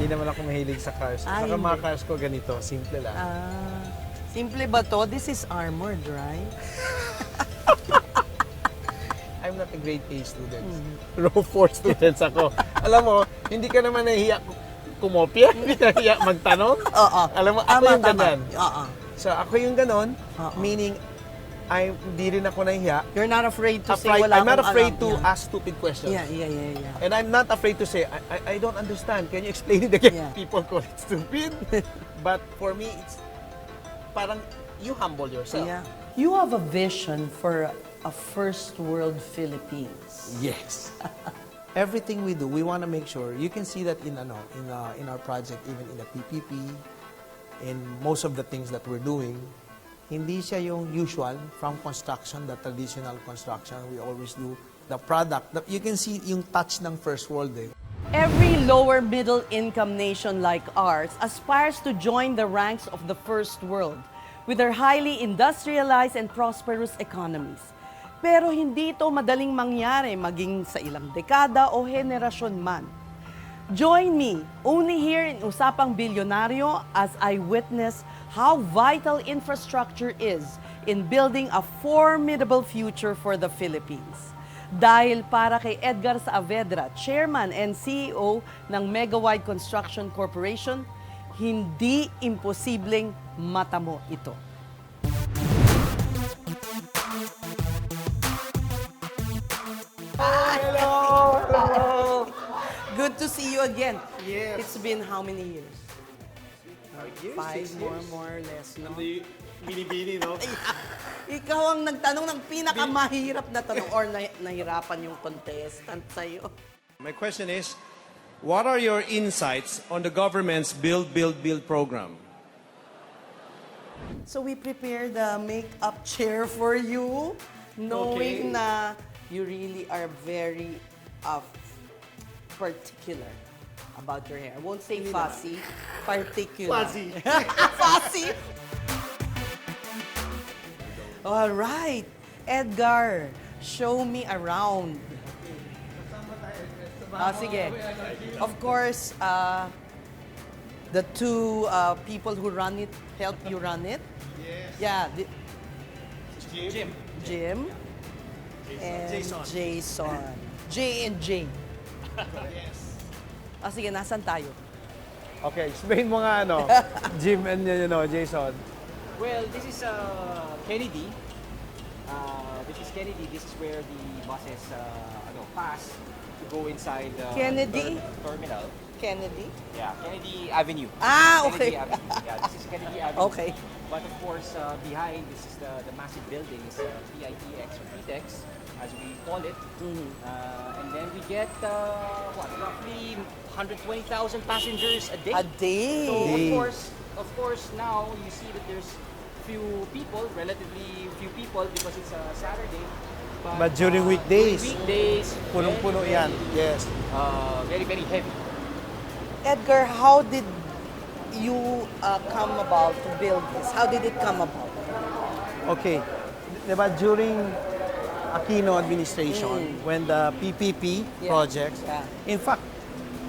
Hindi naman ako mahilig sa cars. Saka mga cars ko ganito, simple lang. Simple ba to? This is armored, right? I'm not a grade A student. Row 4 students ako. Alam mo, hindi ka naman nahihiya kumopya, hindi ka nahihiya magtanong. Oo. Alam mo, ako yung ganyan. Oo. So, ako yung ganon, meaning, hindi rin ako nahihiya. You're not afraid to say wala I'm not akong afraid alam. to ask stupid questions. Yeah. And I'm not afraid to say, I don't understand. Can you explain it again? Yeah. People call it stupid. But for me, it's parang you humble yourself. Yeah. You have a vision for a first world Philippines. Yes. Everything we do, we want to make sure. You can see that in our project, even in the PPP, in most of the things that we're doing. Hindi siya yung usual from construction, the traditional construction we always do. The product, you can see yung touch ng first world. Every lower middle income nation like ours aspires to join the ranks of the first world with their highly industrialized and prosperous economies. Pero hindi ito madaling mangyari maging sa ilang dekada o henerasyon man. Join me only here in Usapang Bilyonaryo as I witness how vital infrastructure is in building a formidable future for the Philippines. Dahil para kay Edgar Saavedra, Chairman and CEO ng Megawide Construction Corporation, hindi imposibleng matamo ito. Hello! Good to see you again. Yes. It's been how many years? 5 more or less, no? Bini-bini, no? Ikaw ang nagtanong ng pinakamahirap na tanong or nahirapan yung contestant sa'yo. My question is, what are your insights on the government's Build, Build, Build program? So we prepared the makeup chair for you, knowing na you really are very particular about your hair. I won't say fussy, particular. Fuzzy. Fussy. All right, Edgar, show me around. Sige. Of course, the two people who run it help you run it. Yes. Yeah. Jim. And Jason. J and J. Yes. Sige, nasan tayo? Okay, explain mo nga Jim and Jason. Well, this is Kennedy. This is Kennedy. This is where the buses pass to go inside the Kennedy? terminal. Kennedy? Yeah, Kennedy Avenue. Okay. Kennedy Avenue. Yeah, this is Kennedy Avenue. Okay. But of course, behind this is the massive buildings, PITX or PTEX, as we call it. And then we get roughly 120,000 passengers a day. A day. So of course, now you see that there's relatively few people because it's a Saturday. But during weekdays, punong-puno yan. Yes. Very, very heavy. Edgar, how did you come about to build this? How did it come about? Okay. Diba, during Aquino administration, when the PPP projects, in fact,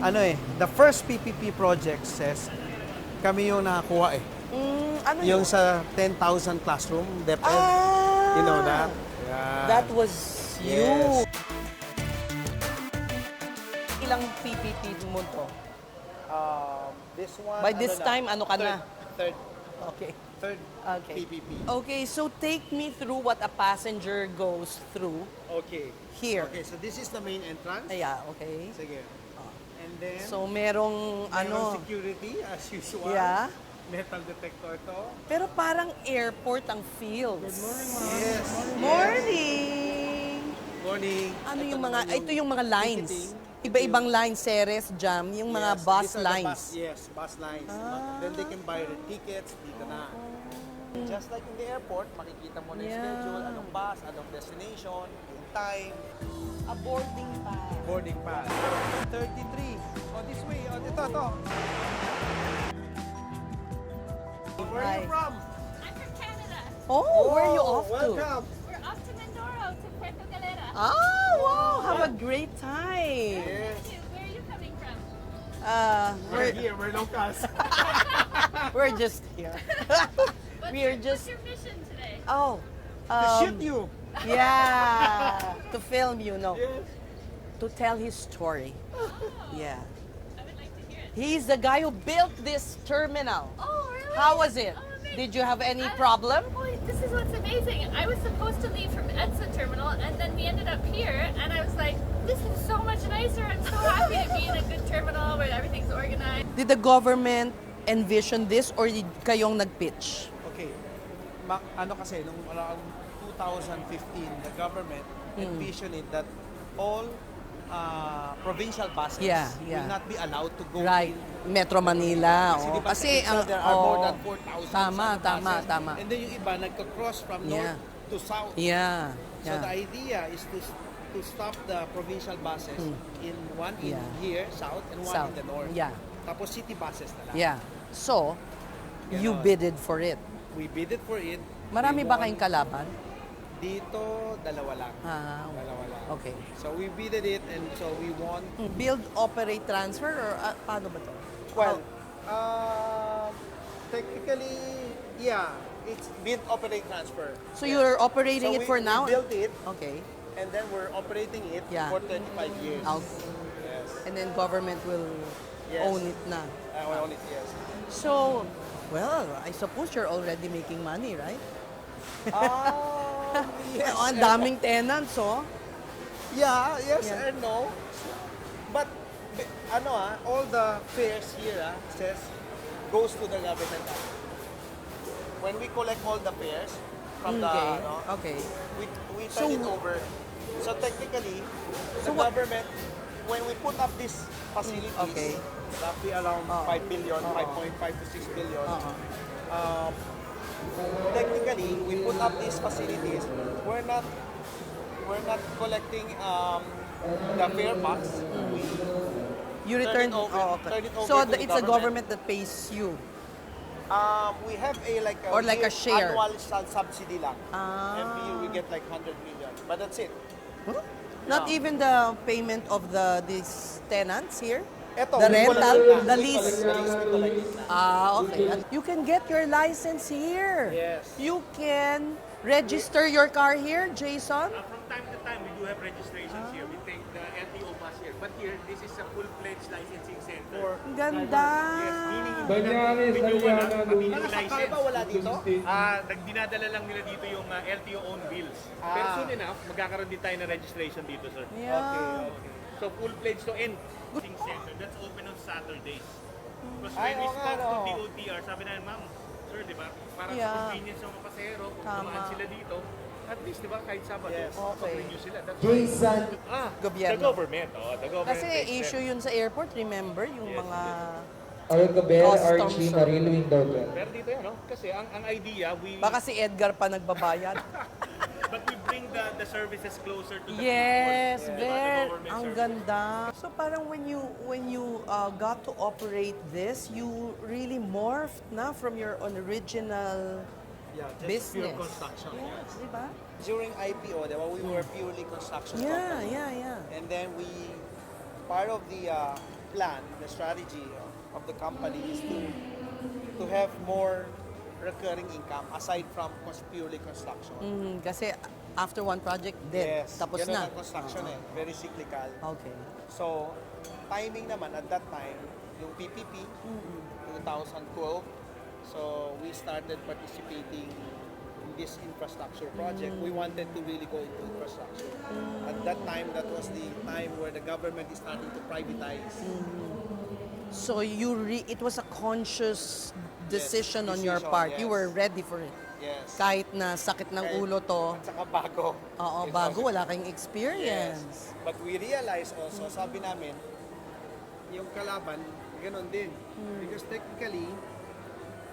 the first PPP project says, kami yung nakakuha Ano yung sa 10,000 classroom, DepEd. You know that? Yeah. That was you. Yes. Ilang PPP mo to? This one, By this time, ano ka na? Third Okay. Okay. PPP. Okay, so take me through what a passenger goes through Okay. here. Okay, so this is the main entrance. Yeah, okay. Sige. And then, So merong mayroong security as usual. Yeah. Metal detector to. Pero parang airport ang feels. Yes. Morning! Morning. Ano yung mga, ito yung mga lines. Iba-ibang lines, Ceres, Jam, yung mga Yes, bus these are the lines. Yes, bus lines. Then they can buy their tickets dito na. Just like in the airport, makikita mo na yung schedule, anong bus, anong destination, yung time. A boarding pass. Boarding pass. 33. Oh, this way. Oh, ito. Where are you from? I'm from Canada. Oh, where are you off to? Welcome. We're off to Mindoro, to Puerto Galera. Oh, wow! Have a great time! Yes. Where are you coming from? we're here, we're locals. we're just here. We are What's just your mission today? oh Shoot you. yeah, to film you know, Yes. to tell his story. Yeah, I would like to hear it. he's the guy who built this terminal. Oh, really? How was it? Oh, amazing. Did you have any problem? Oh, this is what's amazing. I was supposed to leave from Edson Terminal, and then we ended up here, and I was like, this is so much nicer. I'm so happy to be in a good terminal where everything's organized. Did the government envision this or did kayong nag-pitch? Okay. Ano kasi, nung around 2015, the government envisioned it that all provincial buses Yeah. will not be allowed to go Right. in. Metro Manila. Kasi Oh. di ba sa Kasi Excel, there are more oh, than 4,000 Tama, buses. tama. And then yung iba, nagka-cross from Yeah. north to south. Yeah. So the Yeah. idea is to stop the provincial buses in one in Yeah. here, south, and one South. in the north. Yeah. Tapos city buses na lang. Yeah. So, you Ganon. bidded for it. We bidded for it. Marami We ba won. kayong kalaban? Dito, dalawa lang. Dalawa lang. Okay. So we bidded it and so we won. Build, operate, transfer or paano ba to? Well, technically, yeah, it's build, operate, transfer. So Yes. you're operating So it for now? We built it Okay. and then we're operating it Yeah. for 25 years. Okay. Yes. And then government will Yes. own it na. We own it, yes. So, well, I suppose you're already making money, right? Yes. Ang daming tenants, oh. Yeah, yes Yeah. and no. But all the fares here says goes to the government. When we collect all the fares from Okay. Okay. we So- turn it over. So technically, So the what- government, when we put up these facilities, Okay. roughly around 5 billion, 5.5 to 6 billion, technically, we put up these facilities. We're not collecting the fare box. You Turn return it over- oh, okay. turn it over So to the it's the government. government that pays you. We have a Or like a share. annual subsidy lang. Ah. Every year we get like 100 million. But that's it. Not Yeah. even the payment of these tenants here? Eto, The we collect rental, it na. the We lease. collect- the lease, we collect it na. Okay. You can get your license here. Yes. You can register your car here, Jason. From time to time, we do have registrations here. We take the LTO bus here. But here, this is a full-fledged licensing center. Ang ganda. Meaning, Banyanes, Mariana, meaning Sa car license. ba wala dito? Dinadala lang nila dito yung LTO owned wheels. Pero soon enough, magkakaroon din tayo ng registration dito, sir. Yeah. So full-fledged to end center. That's open on Saturdays. Because Ay, when we oo nga, spoke to no. DOTR, sabi na, ma'am, sir, di ba? Para Yeah. sa convenience ng mga pasahero, kung Tama. dumaan sila dito, at least, di ba, kahit Sabado, Yes. mag-renew sila. That's Jason. Gobyerno. the government. Oh, the government Kasi takes issue them. yun sa airport, remember? Yung Yes, mga... Awag ka Bel, Customs, Archie, sir. Marilo, Windogan. Pero dito yan, no? Kasi ang idea, Baka si Edgar pa nagbabayad. but we bring the services closer to the Yes, people. very. government Ang service. ganda. So parang when you got to operate this, you really morphed na from your original Yeah, just business. pure construction. Yes, di ba? During IPO, diba, we were purely construction Yeah, company. yeah. And then part of the plan, the strategy of the company is to have more recurring income aside from purely construction. Kasi after one project, dead. Yes, Tapos ganun na. ang construction very cyclical. Okay. So, timing naman at that time, yung PPP, 2012, so we started participating in this infrastructure project. We wanted to really go into infrastructure. At that time, that was the time where the government is starting to privatize. So it was a conscious decision on your decision, part. yes. You were ready for it. Yes. Kahit na sakit ng ulo to, At saka bago. oo, It bago, was- wala kayong experience. Yes. But we realized also, sabi namin, yung kalaban, ganun din. Because technically,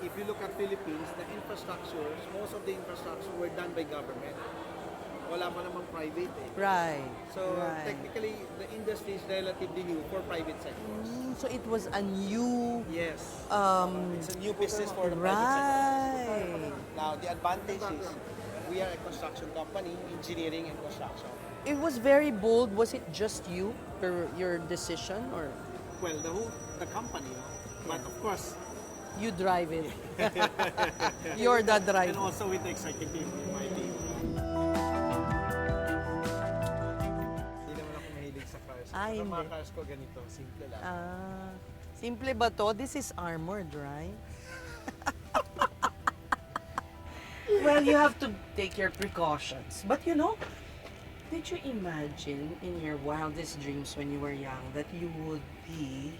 if you look at Philippines, the infrastructures, most of the infrastructure were done by government. Wala pa namang private eh. Right. So right. technically, the industry is relatively new for private sectors. So it was a new, Yes. um, It's a new business for the private sector. right. Now, the advantage is, we are a construction company, engineering and construction. It was very bold. Was it just you, your decision, or? well, the company, no? But of course, You drive it. You're the and driver. also with the executive in my team. Hindi naman ako mahilig sa cars. Ay, Ang mga hindi. cars ko ganito, simple lang. Simple ba to? This is armored, right? Well, you have to take your precautions. But you know, did you imagine in your wildest dreams when you were young that you would be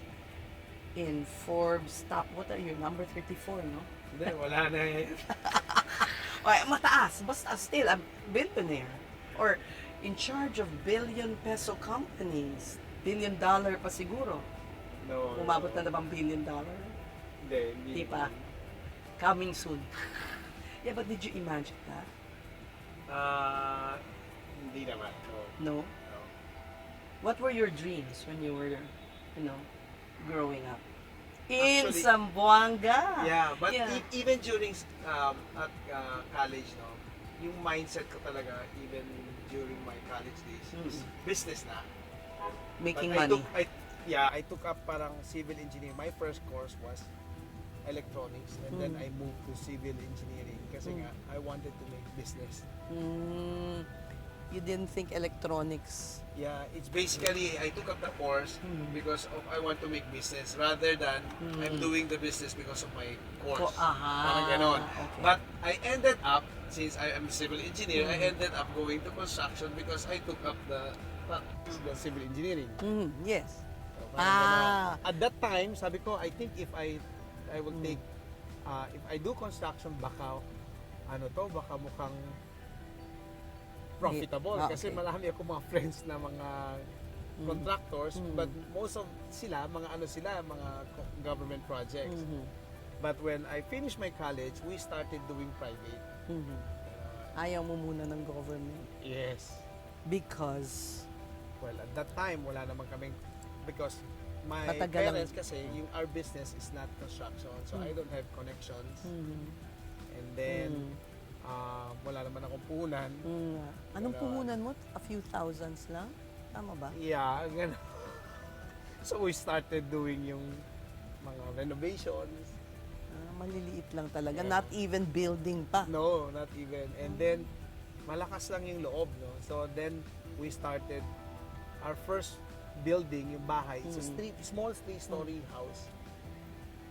in Forbes top, what are you, number 34, no? Hindi, wala na yan. Ay, mataas, basta still a billionaire. Or in charge of billion peso companies. $1 billion pa siguro. No. Umabot na bang $1 billion? Hindi. Di pa. Coming soon. Yeah, but did you imagine that? Hindi naman. No? No. What were your dreams when you were, growing up? In Actually, Zamboanga. Yeah, but Yeah. even during at college, no, yung mindset ko talaga, even during my college days, is business na. Making But money. I took up parang civil engineering. My first course was electronics, and then I moved to civil engineering kasi nga I wanted to make business. You didn't think electronics. Yeah, it's basically I took up the course because I want to make business rather than I'm doing the business because of my course. Parang ganon. Okay. But I ended up, since I am a civil engineer, I ended up going to construction because I took up the civil engineering. Yes. So, parang ganon. At that time, sabi ko, I think if I will take, if I do construction, baka mukhang profitable kasi Okay. marami ako mga friends na mga contractors, but most of sila mga government projects. But when I finished my college, we started doing private. Ayaw mo muna ng government. Yes. Because Well, at that time wala naman kaming, because my Matagal lang. parents kasi our business is not construction, so I don't have connections. And then wala naman akong puhunan. Anong Pero, puhunan mo? A few thousands lang? Tama ba? Yeah, ganun. So we started doing yung mga renovations. Maliliit lang talaga. Yeah. Not even building pa. No, not even. And then malakas lang yung loob, no. So then we started our first building, yung bahay. It's a small three-story house.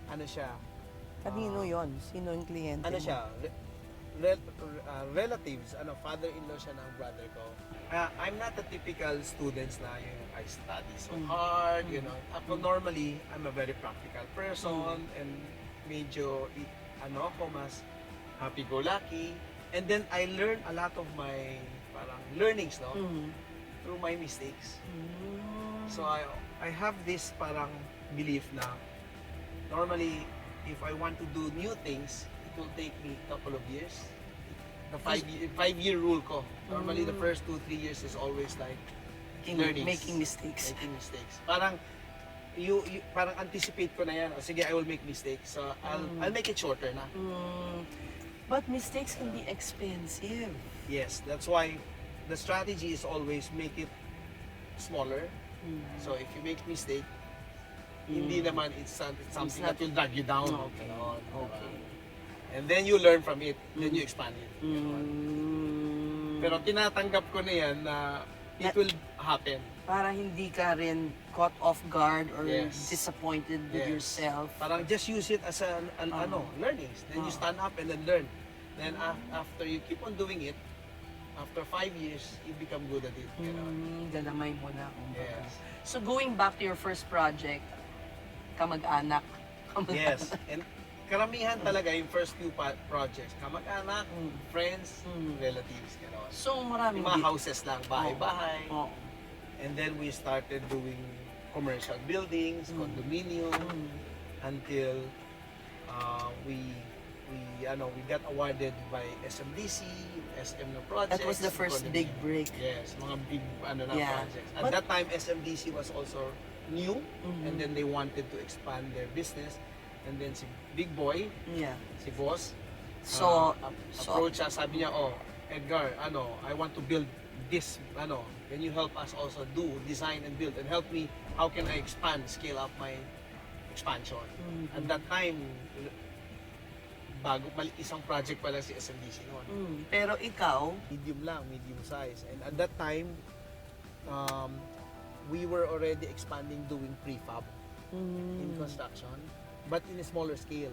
Ano siya? Kanino yon? Sino yung kliyente Ano mo? siya? Relatives, father-in-law siya ng brother ko. I'm not a typical students na yung I study so hard, Ako normally, I'm a very practical person and medyo ako mas happy-go-lucky. And then I learned a lot of my parang learnings, no? Through my mistakes. So I have this parang belief na normally if I want to do new things, it will take me a couple of years. The five-year rule ko. Normally, the first 2-3 years is always like learnings. Making mistakes. Making mistakes. Parang, parang anticipate ko na yan. O, sige, I will make mistakes. So, I'll make it shorter na. But mistakes can be expensive. Yes, that's why the strategy is always make it smaller. So, if you make mistake, hindi naman it's something that will drag you down. Okay. Okay. And then you learn from it, then you expand it. Pero tinatanggap ko na yan na it will happen. Para hindi ka rin caught off guard or Yes. disappointed with Yes. yourself. Parang just use it as learnings. Then you stand up and then learn. Then after you keep on doing it, after 5 years, you become good at it. Galamay mo na. kumbaga. Yes. So going back to your first project, kamag-anak. Yes. And karamihan talaga yung first few projects. Kamag-anak, friends, relatives. So maraming Yung mga houses lang, bahay-bahay. Oh. And then we started doing commercial buildings, condominium, until we got awarded by SMDC, SM na projects. That was the first big break. Yes, mga big Yeah. projects. At But- that time, SMDC was also new, and then they wanted to expand their business. And then si Big Boy, Yeah. si Boss, So, approach siya, sabi niya, Edgar, I want to build this, can you help us also do design and build and help me how can I scale up my expansion. At that time, isang project pa lang si SMDC noon. Pero ikaw, Medium size. And at that time, we were already expanding doing prefab in construction, but in a smaller scale.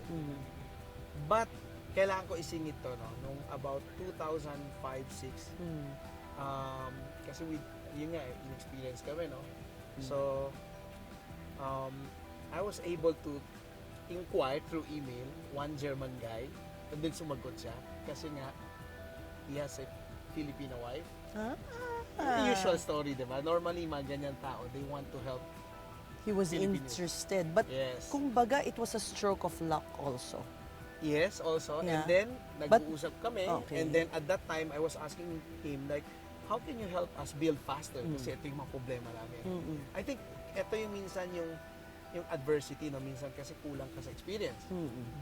But kailangan ko isingit to, no? Nung about 2005-06, kasi yun nga, in-experience kami, no? So, I was able to inquire through email, one German guy, and then sumagot siya. Kasi nga, he has a Filipino wife. The usual story, diba? Normally, mga ganyan tao, they want to help. he was Filipinos. interested. But Yes. kumbaga, it was a stroke of luck also. Yes, also. Yeah. And then, But- nag-uusap kami. Okay. And then, at that time, I was asking him, like, how can you help us build faster? Kasi ito yung mga problema namin. I think, ito yung minsan yung adversity, no? Minsan kasi kulang ka sa experience.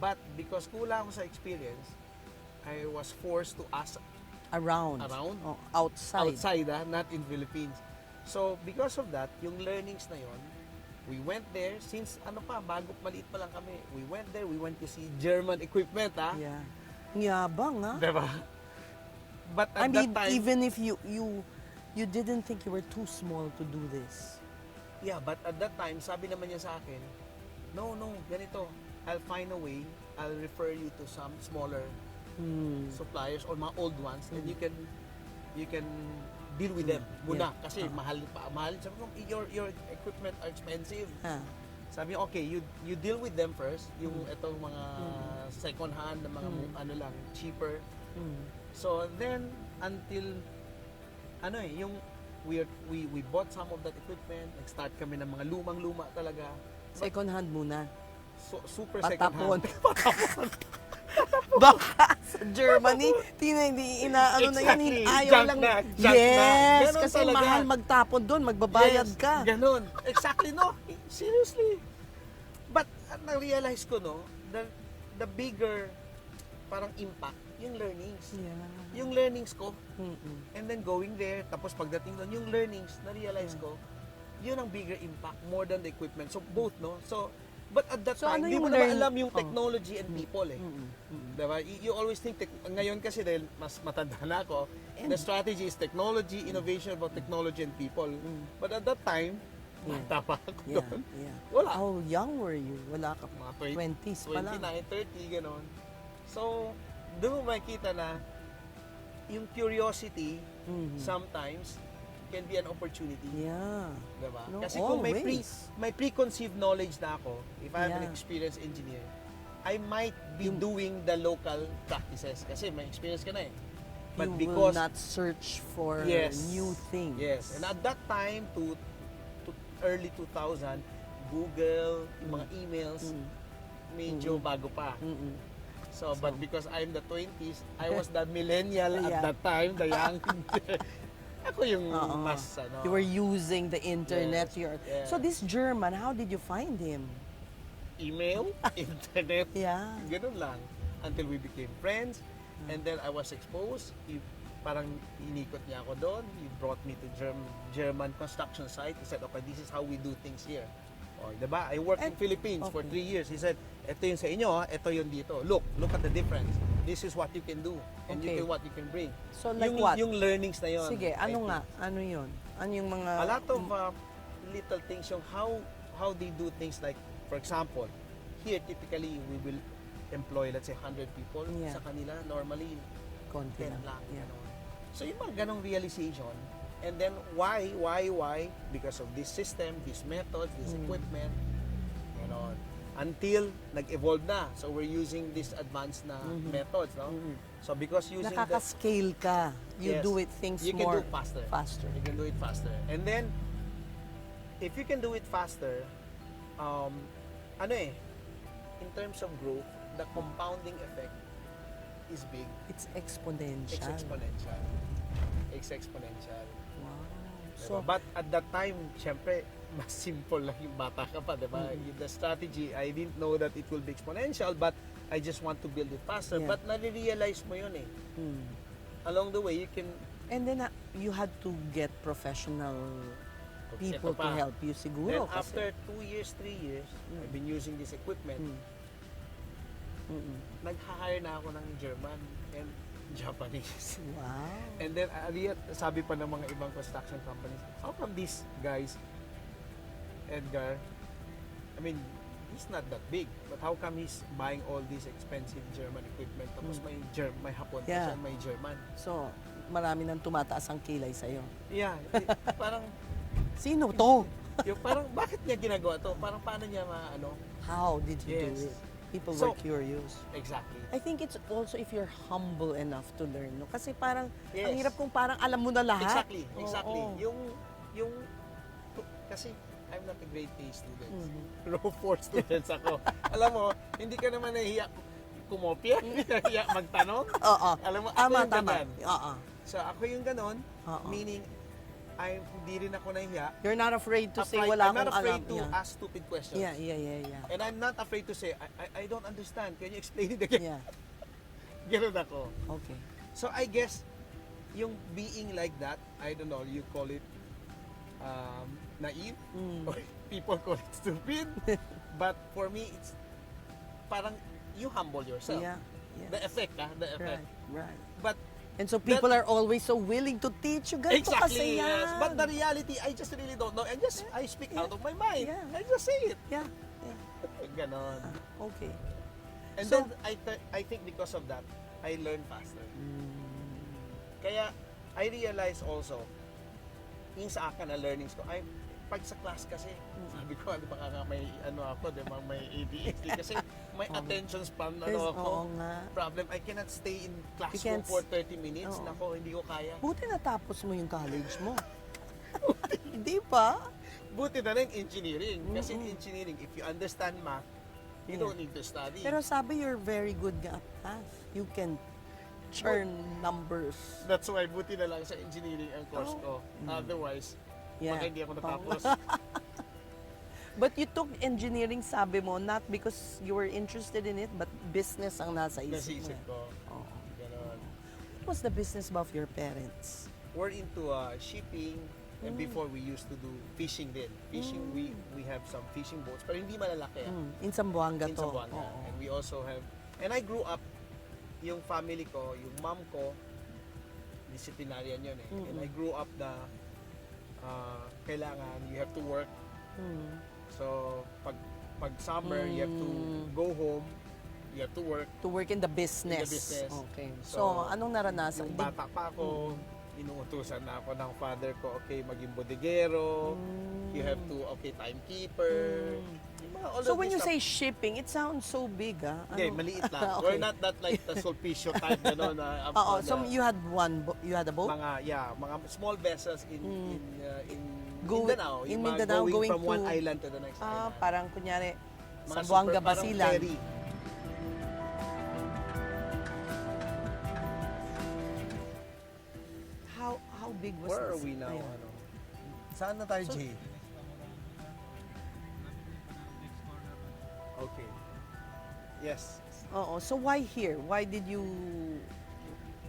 But because kulang ako sa experience, I was forced to ask Around. Around? Outside. outside, not in Philippines. So, because of that, yung learnings na yon, we went there, since maliit pa lang kami, we went to see German equipment, Yeah. Yabang, ha? Diba? But I at mean, that time, even if you didn't think you were too small to do this. yeah, but at that time, sabi naman niya sa akin, no, ganito, I'll find a way, I'll refer you to some smaller suppliers or mga old ones, and you can deal with them muna, Yeah. kasi mahal. Sabi ko, your equipment are expensive. Sabi niya, okay, you deal with them first, yung itong mga second hand, na mga ano lang, cheaper. So then, until, yung we bought some of that equipment, nag-start kami ng mga lumang-luma talaga. Second hand muna. So, super Patapon. second hand. Baka sa Germany, hindi inaano na yan, Exactly. ayaw Junk lang. na, junk na. Yes, Ganon kasi talaga. mahal magtapon doon, magbabayad Yes, ka. Ganon. Exactly, no? Seriously. But, na-realize ko, no, the bigger parang impact, yung learnings. Yeah. Yung learnings ko, and then going there, tapos pagdating doon, yung learnings, na-realize ko, yun ang bigger impact, more than the equipment. So, both, no? So, but at that So, time, ano di yung mo naman learn- alam yung Oh. technology and people, eh. Diba? You always think, ngayon kasi dahil mas matanda na ako, the strategy is technology, innovation about technology and people. But at that time, bata pa ako Yeah, doon. yeah. Wala. How young were you? Wala ka Mga 20s pa lang. 29, 30, gano'n. So, doon mo makikita na yung curiosity sometimes can be an opportunity. Yeah. Diba? No, Kasi kung always. may preconceived knowledge na ako, if I'm an Yeah. experienced engineer, I might be doing the local practices kasi may experience ka na eh. But You will not search for new things. Yes. And at that time, to early 2000, Google, yung mga emails, medyo bago pa. So, but because I'm the 20s, I was the millennial Yeah. at that time, the young. Ako yung Oo. mas, You were using the internet. Yes, yes. So this German, how did you find him? email, internet, Yeah. ganun lang. Until we became friends, and then I was exposed. Parang inikot niya ako doon. He brought me to German construction site. He said, okay, this is how we do things here. O, diba? I worked in And- Philippines for okay. 3 years. He said, ito yung sa inyo, ito yung dito. Look at the difference. This is what you can do. And Okay. what you can bring. So like yung, what? Yung learnings na yun. Sige, I ano think. nga? Ano yun? Ano yung mga... A lot of little things, yung how they do things, like, for example, here typically we will employ, let's say, 100 people. Yeah. Sa kanila, normally, Konti 10 lang. Yeah. Ganon. So yung mga ganong realization, and then why? Because of this system, these methods, this equipment, ganon. Until nag-evolve na. So we're using these advanced na methods, no? So because using Nakaka-scale ka. You Yes. do it things you more can do faster. faster. You can do it faster. And then, if you can do it faster, in terms of growth, the compounding effect is big. It's exponential. It's exponential. It's exponential. Wow. So, but at that time, syempre, mas simple lang yung bata ka pa, diba? The strategy, I didn't know that it will be exponential, but I just want to build it faster. Yeah. But nare-realize mo yun eh. Along the way, you can, And then you had to get professional people Ito to pa. help you Then siguro. after 2 years, 3 years, I've been using this equipment. Nag-hire na ako ng German and Japanese. Wow. And then, sabi pa ng mga ibang construction companies, how come these guys, Edgar, I mean, he's not that big, but how come he's buying all this expensive German equipment? Tapos may Hapon pa Yeah. siya, may German. So, marami nang tumataas ang kilay sa'yo. Yeah, parang, Sino to? parang bakit niya ginagawa to? Parang paano niya How did you do Yes. it? People So- were curious. Exactly. I think it's also if you're humble enough to learn, no? Kasi parang, ang Yes. hirap kung parang alam mo na lahat. Exactly. Oo. Kasi I'm not a grade A student. Row 4 students ako. Alam mo, hindi ka naman nahihiya kumopya, hindi ka nahihiya magtanong. Oo. Alam mo, ako Tama, yung tama. ganyan. Oo. So ako yung ganon, Oo. meaning hindi rin ako nahihiya. You're not afraid to say Apply- wala I'm not akong afraid alam. to Yeah. ask stupid questions. Yeah. And I'm not afraid to say, I don't understand. Can you explain it again? Yeah. Ganon ako. Okay. So I guess, yung being like that, I don't know, you call it naive, or people call it stupid. But for me, it's parang you humble yourself. Yeah. The effect, the effect. Right. But And so people are always so willing to teach you. Ganito kasi exactly, yan. yes. But the reality, I just really don't know. And just, I speak out of my mind. Yeah. I just say it. Yeah. Ganon. Okay. And So- then, I think because of that, I learn faster. Mm. Kaya, I realize also, yung sa akin na learnings ko, pag sa class kasi, sabi ko, di ba nga may ako, di ba may ADHD kasi may attention span Oo nga. problem. I cannot stay in You classroom can't for 30 minutes. Oo. Nako, hindi ko kaya. Buti natapos mo yung college mo. Hindi pa? Buti na rin engineering. Kasi in engineering, if you understand math, you Yeah. don't need to study. Pero sabi you're very good at math. You can churn numbers. That's why buti na lang sa engineering ang course ko. Otherwise, baka hindi ako natapos. But you took engineering, sabi mo, not because you were interested in it, but business ang nasa isip Nasisip mo. ko. Ganon. What was the business ba of your parents? We're into shipping, and before we used to do fishing din. Fishing, we have some fishing boats, pero hindi malalaki. In Zamboanga In to. Zamboanga. Oo. And we also have, and I grew up, yung family ko, yung mom ko, disciplinarian yun eh. And I grew up na kailangan, you have to work. So, pag summer, you have to go home, you have to work. To work in the business. In the business. Okay. So, So, anong naranasan? Yung bata pa ako, inuutusan na ako ng father ko, okay, maging bodegero, you have to, okay, timekeeper. Yung mga all So, of when you this say shipping, it sounds so big, ah. Hindi, maliit lang. Okay. We're not that like the Sulpicio type, gano'n. Oo, so you had you had a boat? mga small vessels in Mindanao. In Yung mga Mindanao, going from one to- island to the next island. Parang kunyari, Mga sa Buanga, super- parang Basilan. ferry. How big was Where are this? we now? Ayun. Saan na tayo, Jay? Okay. Yes. Oo, so why here? Why did you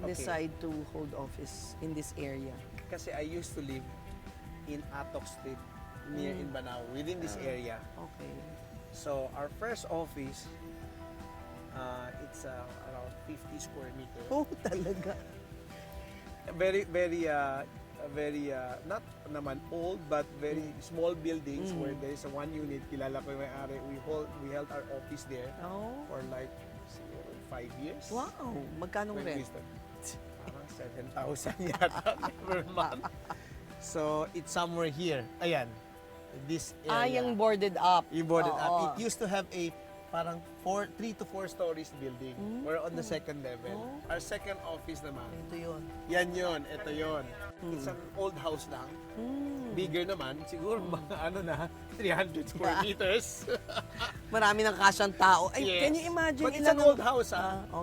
Okay. decide to hold office in this area? Kasi I used to live in Atok Street, near in Banao, within this area. Okay. So our first office, it's around 50 square meters. Oh, talaga. Very not naman old, but very small buildings where there is a one unit. Kilala ko yung may-ari. We held our office there Oh, for like siguro 5 years. wow. Magkano When we rent? started. Parang 7,000 yata per month. So it's somewhere here. Ayan. This area. Yung boarded up. Yung boarded Oo. up. It used to have a parang 3 to 4 stories building. We're on the second level. Our second office naman, Ito yun. yan yun, ito yun. It's an old house lang. Bigger naman, siguro mga 300 square meters. Marami ng kasyang tao. Ay, Yes. can you imagine? But it's an old house,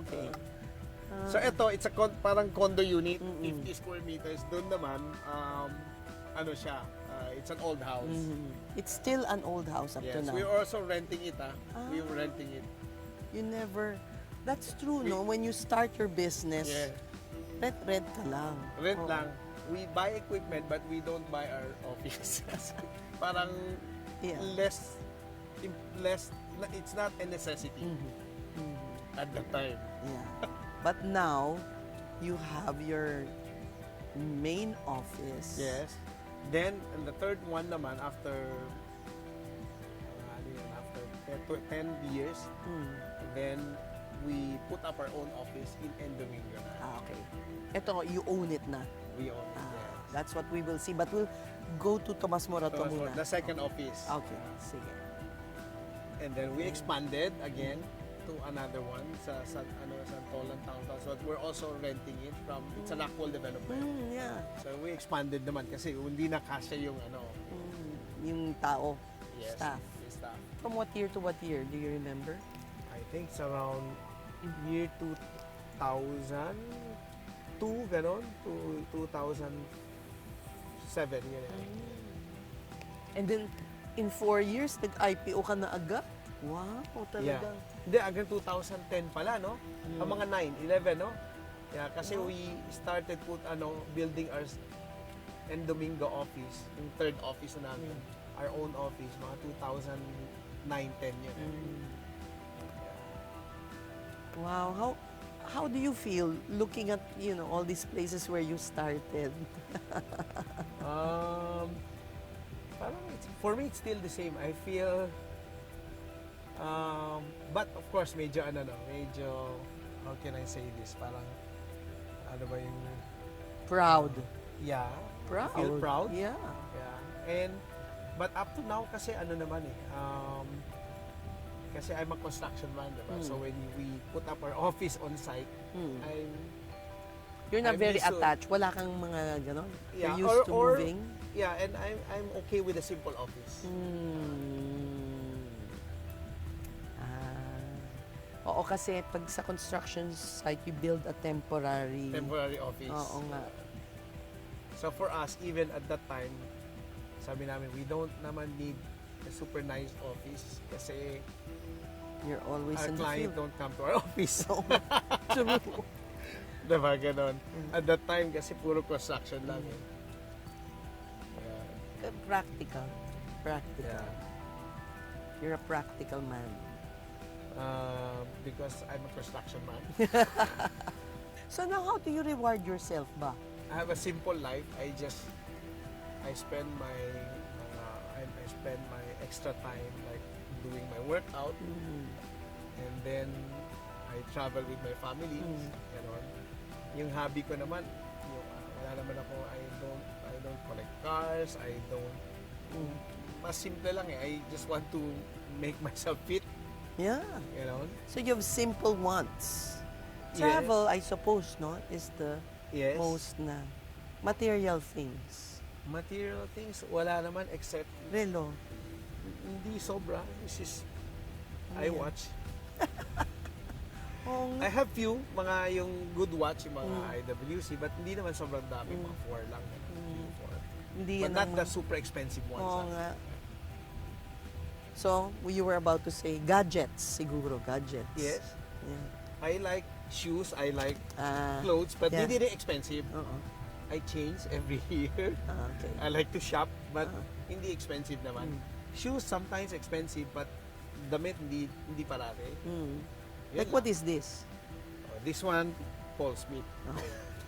Okay. So ito, it's a parang condo unit, 50 square meters. Doon naman, siya, it's an old house. It's still an old house up to Yes, now. we were also renting it. We were renting it. You never... That's true, no? When you start your business, Yeah. rent ka lang. Rent Oo. lang. we buy equipment but we don't buy our office. Parang Yeah. less, it's not a necessity at that time. Yeah. But now, you have your main office. Yes. Then, and the third one naman, after 10 years, then we put up our own office in Domingo. Okay. Ito, you own it na. We own it, yes. That's what we will see. But we'll go to Tomas Morato So, muna. the second office. Okay, sige. And then we expanded again to another one sa Tolan Town. So we're also renting it from, it's an actual development. Yeah. So we expanded naman kasi hindi na kasya yung Yung tao, yes, staff. yung staff. From what year to what year? Do you remember? I think it's around year 2002, ganon, to 2007, yun. And then, in 4 years, nag-IPO ka na agad? Wow, Yeah. talaga. Hindi, hanggang 2010 pala, no? Ang mga 9, 11, no? Yeah, kasi we started building our Domingo office, yung third office na namin, our own office, mga 2009-10 yun. Wow, how do you feel looking at, all these places where you started? Parang for me, it's still the same. I feel, but of course, medyo, how can I say this? Parang, ano ba yung, Proud. yeah. Proud. Feel proud. Yeah. Yeah. But up to now, kasi kasi I'm a construction man, diba? So when we put up our office on site, You're not I'm very used to- attached. Wala kang mga ganon. Yeah, You're used to or- moving. yeah, and I'm okay with a simple office. Oo, kasi pag sa construction site, you build a temporary office. Oo nga. So for us, even at that time, sabi namin, we don't naman need a super nice office kasi You're always our in the client field. don't come to our office. True. Diba, ganon. At that time, kasi puro construction lang. Practical. Yeah. You're a practical man. Because I'm a construction man. So now, how do you reward yourself ba? I have a simple life. I spend my extra time like doing my workout, and then I travel with my family. Ganon. Yung hobby ko naman, wala naman ako, I don't collect cars, I don't, mas simple lang eh. I just want to make myself fit, Yeah. you know? So you have simple wants. Yes. Travel, I suppose, no, is the Yes. most na material things. Material things, wala naman except, Relo. hindi sobra. This is, I watch. Oo nga. I have few, mga yung good watch, yung mga IWC, but hindi naman sobrang dami, mga 4 lang. 4. Hindi But yan not ang- the super expensive ones. Oo nga. So, you were about to say gadgets, siguro, gadgets. Yes. Yeah. I like shoes, I like Ah, clothes, but yeah. hindi rin expensive. Oo. I change every year. Okay. I like to shop, but hindi expensive naman. Mm. Shoes sometimes expensive, but damit hindi parati. Yun Like, what lang. is this? Oh, this one, Paul Smith. Oh.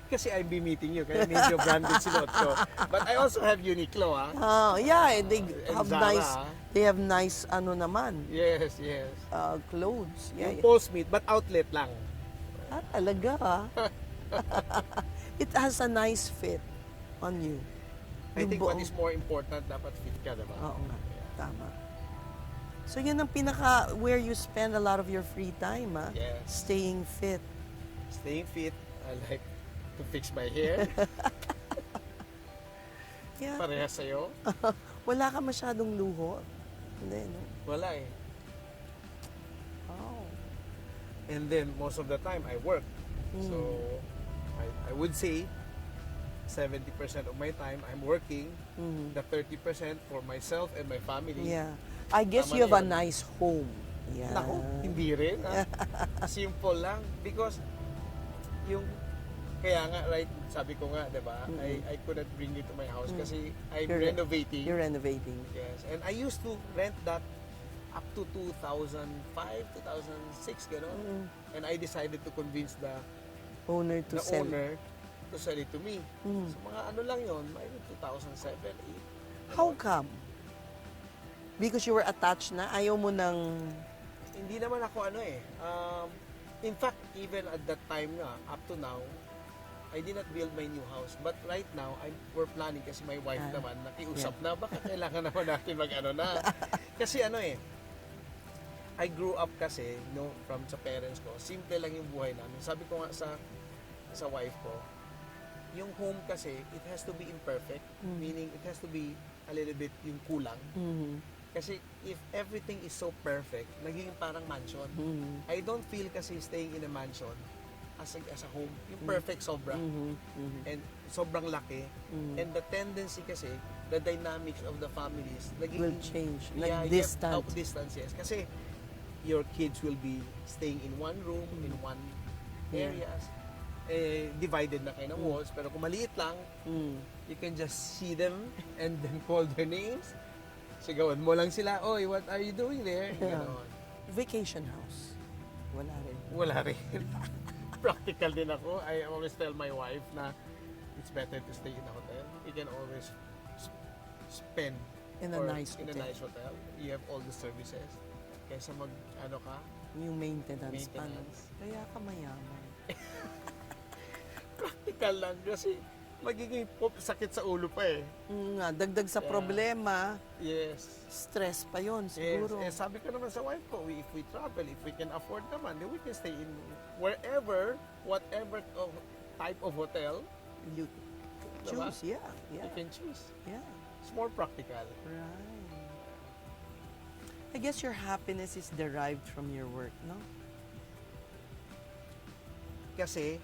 Kasi I'll be meeting you, kaya medyo branded sinuot ko. But I also have Uniqlo, ha? Oh, yeah, and they And have Zara, nice, ah. they have nice, naman, Yes. clothes. Yeah. Yung Paul Smith, but outlet lang. Ah, talaga, ah. It has a nice fit on you. I Yung think what buong- is more important, dapat fit ka, diba? Oo nga, tama. So, yun ang where you spend a lot of your free time, ah. Yes. Staying fit. Staying fit, I like to fix my hair. Yeah. Parehas sa'yo. Wala ka masyadong luho. Hindi, no? Wala eh. Oh. And then, most of the time, I work. So, I would say, 70% of my time, I'm working. The 30% for myself and my family. Yeah. I guess Tama you have a na yun. nice home. Yeah. Nako, hindi rin. Ha? Simple lang. Because, yung Kaya nga, right, sabi ko nga, di ba, I couldn't bring you to my house kasi I'm You're- renovating. You're renovating. Yes, and I used to rent that up to 2005, 2006, gano'n. And I decided to convince the Owner to sell. owner to sell it to me. So mga ano lang yun, maybe 2007, 2008. How come? Because you were attached na? Ayaw mo ng... Hindi naman ako ano eh. In fact, even at that time nga, up to now, I did not build my new house. But right now, we're planning kasi my wife naman, nakiusap na, baka kailangan naman natin mag-ano na. Kasi ano eh, I grew up kasi, no, from sa parents ko, simple lang yung buhay namin. Sabi ko nga sa wife ko, yung home kasi, it has to be imperfect, meaning it has to be a little bit yung kulang. Kasi if everything is so perfect, nagiging parang mansion. I don't feel kasi staying in a mansion as a home, yung perfect sobra. And sobrang laki. And the tendency kasi, the dynamics of the families, Will change. Yeah, Distant. Distance, yes. Kasi your kids will be staying in one room, in one areas. Divided na kayo ng walls. Pero kung maliit lang, you can just see them and then call their names. Sigawan mo lang sila, oy, what are you doing there? Ganon. Vacation house. Wala rin. Wala rin. Practical din ako. I always tell my wife na it's better to stay in a hotel. You can always spend In a nice in a hotel. nice hotel. You have all the services. Kaysa ano ka, Yung maintenance. Maintenance. Kaya ka mayaman. practical lang kasi magiging sakit sa ulo pa eh. Nga, dagdag sa problema, Yes. stress pa yon siguro. Yes. Sabi ko naman sa wife ko, if we travel, if we can afford naman, then we can stay in wherever, whatever type of hotel You Diba? choose, yeah. you can choose. Yeah. It's more practical. Right. I guess your happiness is derived from your work, no? Kasi,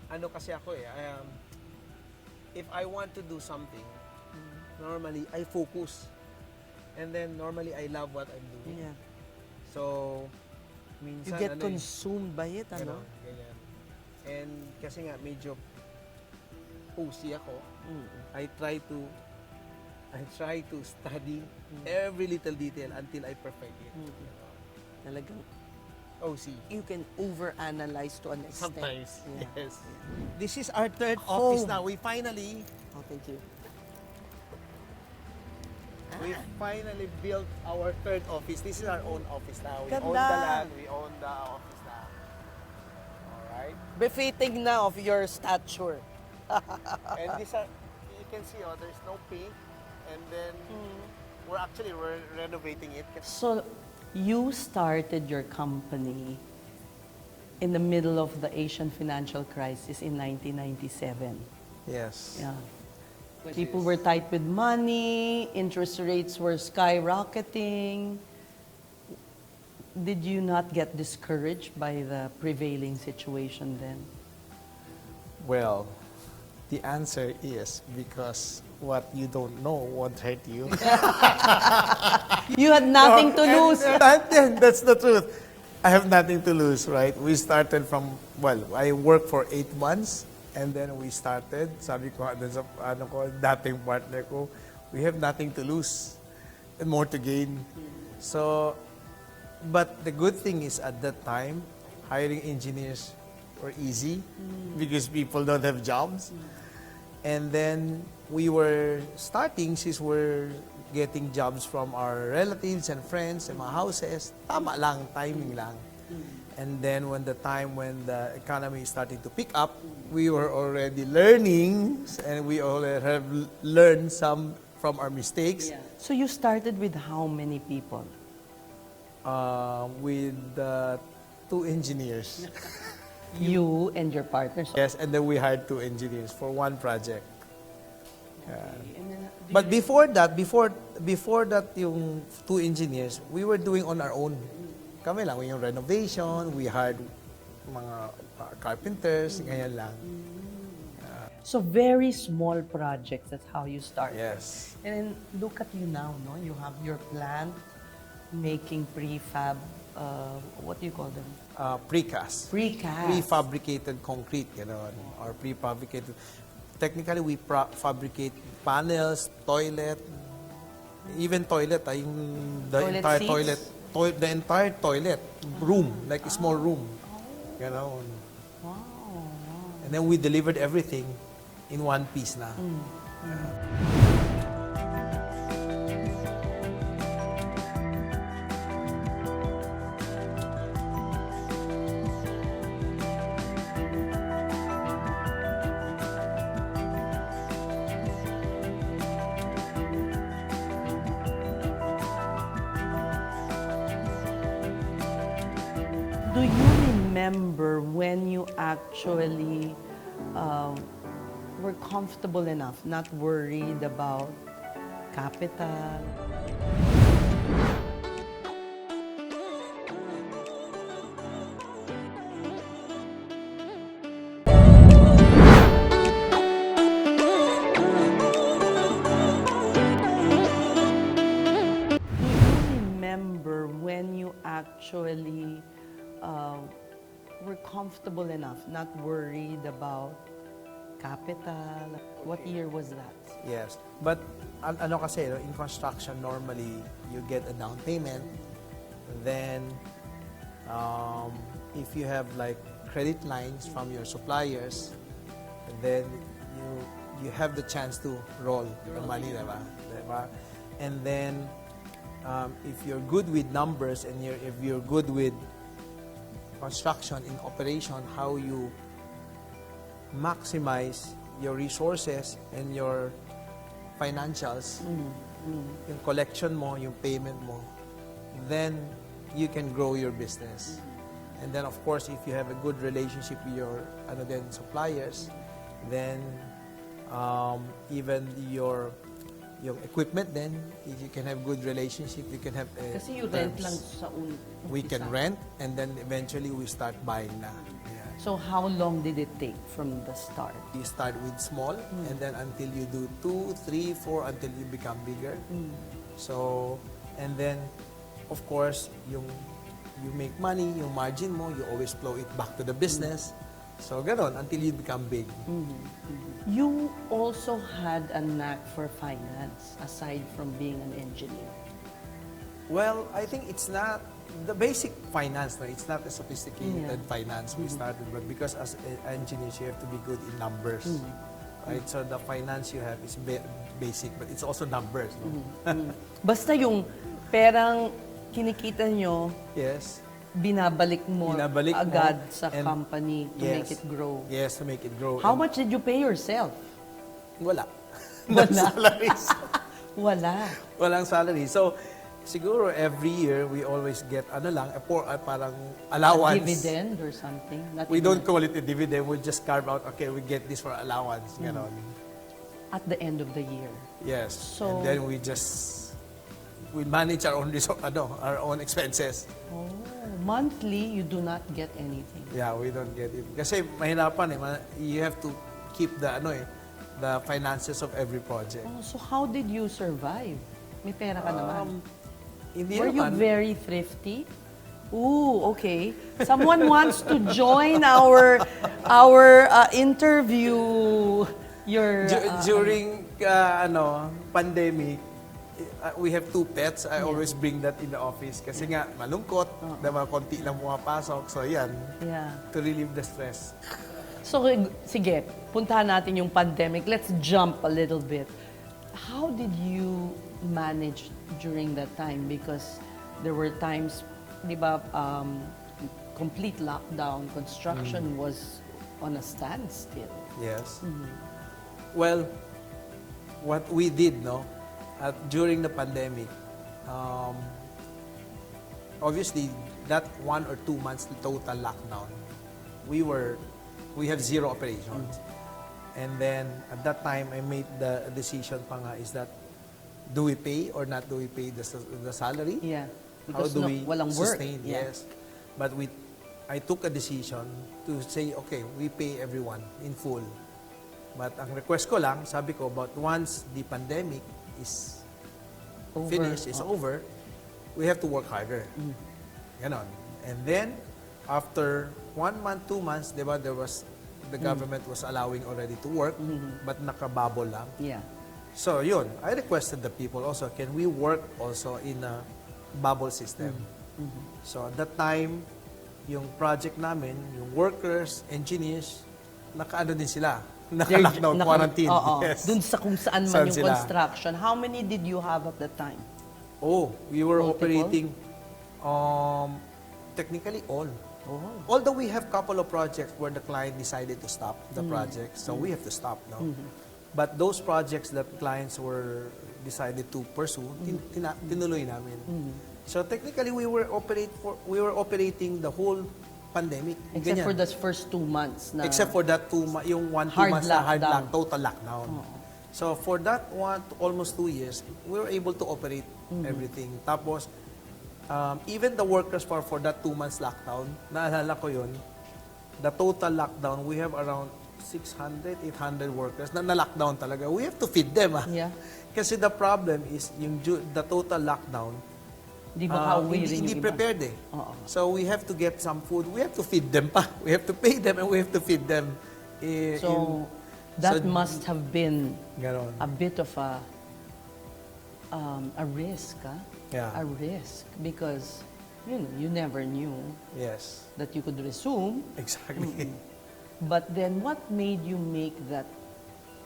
ano kasi ako eh, if I want to do something, normally I focus. And then normally I love what I'm doing. Yeah. So, You minsan get ano consumed by it, ano? Ganyan. And kasi nga medyo pushy ako. I try to study every little detail until I perfect it. Talagang OC. you can overanalyze to an extent. Sometimes, Yeah. yes. This is our third office Home. now. We finally built our third office. This is our own office now. We own the Ganda. land. We own the office now. Alright. Befitting na of your stature. And these are, you can see, there's no paint. And then, we're renovating it. So, you started your company in the middle of the Asian financial crisis in 1997. Yes. Yeah. People were tight with money, interest rates were skyrocketing. Did you not get discouraged by the prevailing situation then? Well, the answer is because what you don't know won't hurt you. You had nothing to lose. That's the truth. I have nothing to lose, right? We started from, I worked for 8 months and then we started. Sabi ko dun sa dating partner ko, we have nothing to lose and more to gain. So, but the good thing is at that time, hiring engineers were easy because people don't have jobs. And then we were starting, since we're getting jobs from our relatives and friends and mga houses, tama lang, timing lang. And then when the economy is starting to pick up, we were already learning and we already have learned some from our mistakes. So you started with how many people? With 2 engineers. You and your partners. Yes, and then we hired 2 engineers for one project. And then, But before that, yung 2 engineers, we were doing on our own. Kami lang, yung renovation, we hired mga carpenters, ganyan lang. so very small projects, that's how you started. Yes. And then look at you now, no? You have your plant, making prefab what do you call them? Precast. Precast. Prefabricated concrete, or prefabricated. Technically, we fabricate panels, toilet, even toilet, the Toilet entire seats? the entire toilet room, like a small room, Wow. And then we delivered everything in one piece na. Do you remember when you actually were comfortable enough, not worried about capital? Do you remember when you actually were comfortable enough, not worried about capital? What year was that? Yes. But ano kasi, in construction, normally, you get a down payment. Then, if you have like credit lines from your suppliers, then you have the chance to roll the money, diba? And then, if you're good with numbers and if you're good with construction in operation, how you maximize your resources and your financials, yung collection mo, yung payment mo, then you can grow your business. And then of course, if you have a good relationship with your suppliers, then even yung equipment then, if you can have good relationship, you can have Kasi you rent terms. lang sa We can rent, and then eventually we start buying na. Yeah. So how long did it take from the start? You start with small, and then until you do 2, 3, 4, until you become bigger. So, and then, of course, you make money, yung margin mo, you always flow it back to the business. So, ganon, until you become big. You also had a knack for finance, aside from being an engineer. Well, I think it's not the basic finance. No? It's not a sophisticated Yeah. finance we started, but because as engineers, you have to be good in numbers. Right? So the finance you have is basic, but it's also numbers. No? Basta yung perang kinikita nyo, Yes. binabalik mo Binabalik mo, agad sa and- company to make it grow. Yes, to make it grow. How And much did you pay yourself? Wala. Wala. Salaries. Wala. Walang salary. So, siguro every year, we always get, parang allowance. Dividend or something? Not We even don't call it a dividend. We just carve out, okay, we get this for allowance. Ganon. at the end of the year. Yes. So- and then we manage our own our own expenses. Oh, monthly, you do not get anything. Yeah, we don't get it. Kasi mahirapan you have to keep the the finances of every project. Oh, so how did you survive? May pera ka naman. Hindi Were you naman. very thrifty? Ooh, okay. Someone wants to join our interview. Your During pandemic, we have 2 pets. I always bring that in the office kasi nga malungkot, diba, konti lang pumapasok. So yan, yeah. to relieve the stress. So sige, puntahan natin yung pandemic. Let's jump a little bit. How did you manage during that time? Because there were times, di ba, complete lockdown, construction was on a standstill. Yes. Well, what we did, during the pandemic, obviously, that 1 or 2 months total lockdown, we have 0 operations. And then, at that time, I made the decision is that, do we pay or not do we pay the salary? Yeah. How Because do we walang work. sustain? Yeah. Yes. But I took a decision to say, okay, we pay everyone in full. But ang request ko lang, sabi ko, but once the pandemic is Over. finished, is over, we have to work harder. Ganon. And then, after 1 month, 2 months, di ba, the government was allowing already to work, but nakabubble lang. Yeah. So, yun. I requested the people also, can we work also in a bubble system? So, at that time, yung project namin, yung workers, engineers, nakaano din sila. Naka-lockdown, quarantine. Oo. Yes. Dun sa kung saan man Saan yung sila? construction. How many did you have at that time? Oh, we were Multiple? operating, technically all. Although we have couple of projects where the client decided to stop the project, so we have to stop, no? But those projects that clients were decided to pursue, tinuloy namin. So technically, we were operating the whole pandemic. Except Ganyan. for the first 2 months na... Except for that yung 1-2 Hard months na hard lockdown. total lockdown. So for that almost 2 years, we were able to operate everything. Tapos, even the workers for that 2 months lockdown, naalala ko yun, the total lockdown, we have around 600, 800 workers na na-lockdown talaga. We have to feed them. Yeah. Kasi the problem is, the total lockdown, Di ba kauwi rin hindi yung iba? prepared eh. Oo. So we have to get some food. We have to feed them pa. We have to pay them and we have to feed them. So, that must have been Ganon. a bit of a risk, huh? Yeah. A risk because, you never knew Yes. that you could resume. Exactly. But then, what made you make that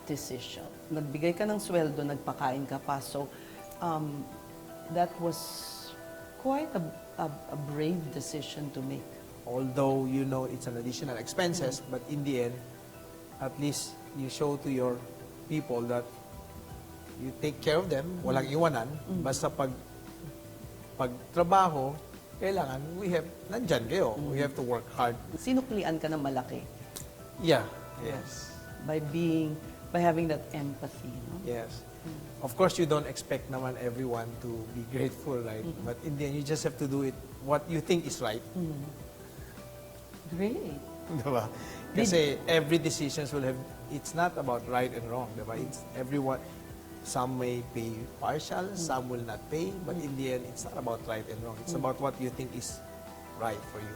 decision? Nagbigay ka ng sweldo, nagpakain ka pa. So, that was quite a brave decision to make. Although it's an additional expenses, but in the end, at least you show to your people that you take care of them, walang iwanan, basta pag trabaho, kailangan nandyan kayo. We have to work hard. Sinuklian ka ng malaki Yeah. Yes. by having that empathy, no? Yes. Of course, you don't expect naman everyone to be grateful, right? But in the end, you just have to do it what you think is right. Great. Diba? Kasi every decisions will have, it's not about right and wrong, diba? It's everyone, some may pay partial, some will not pay, but in the end, it's not about right and wrong. It's about what you think is right for you.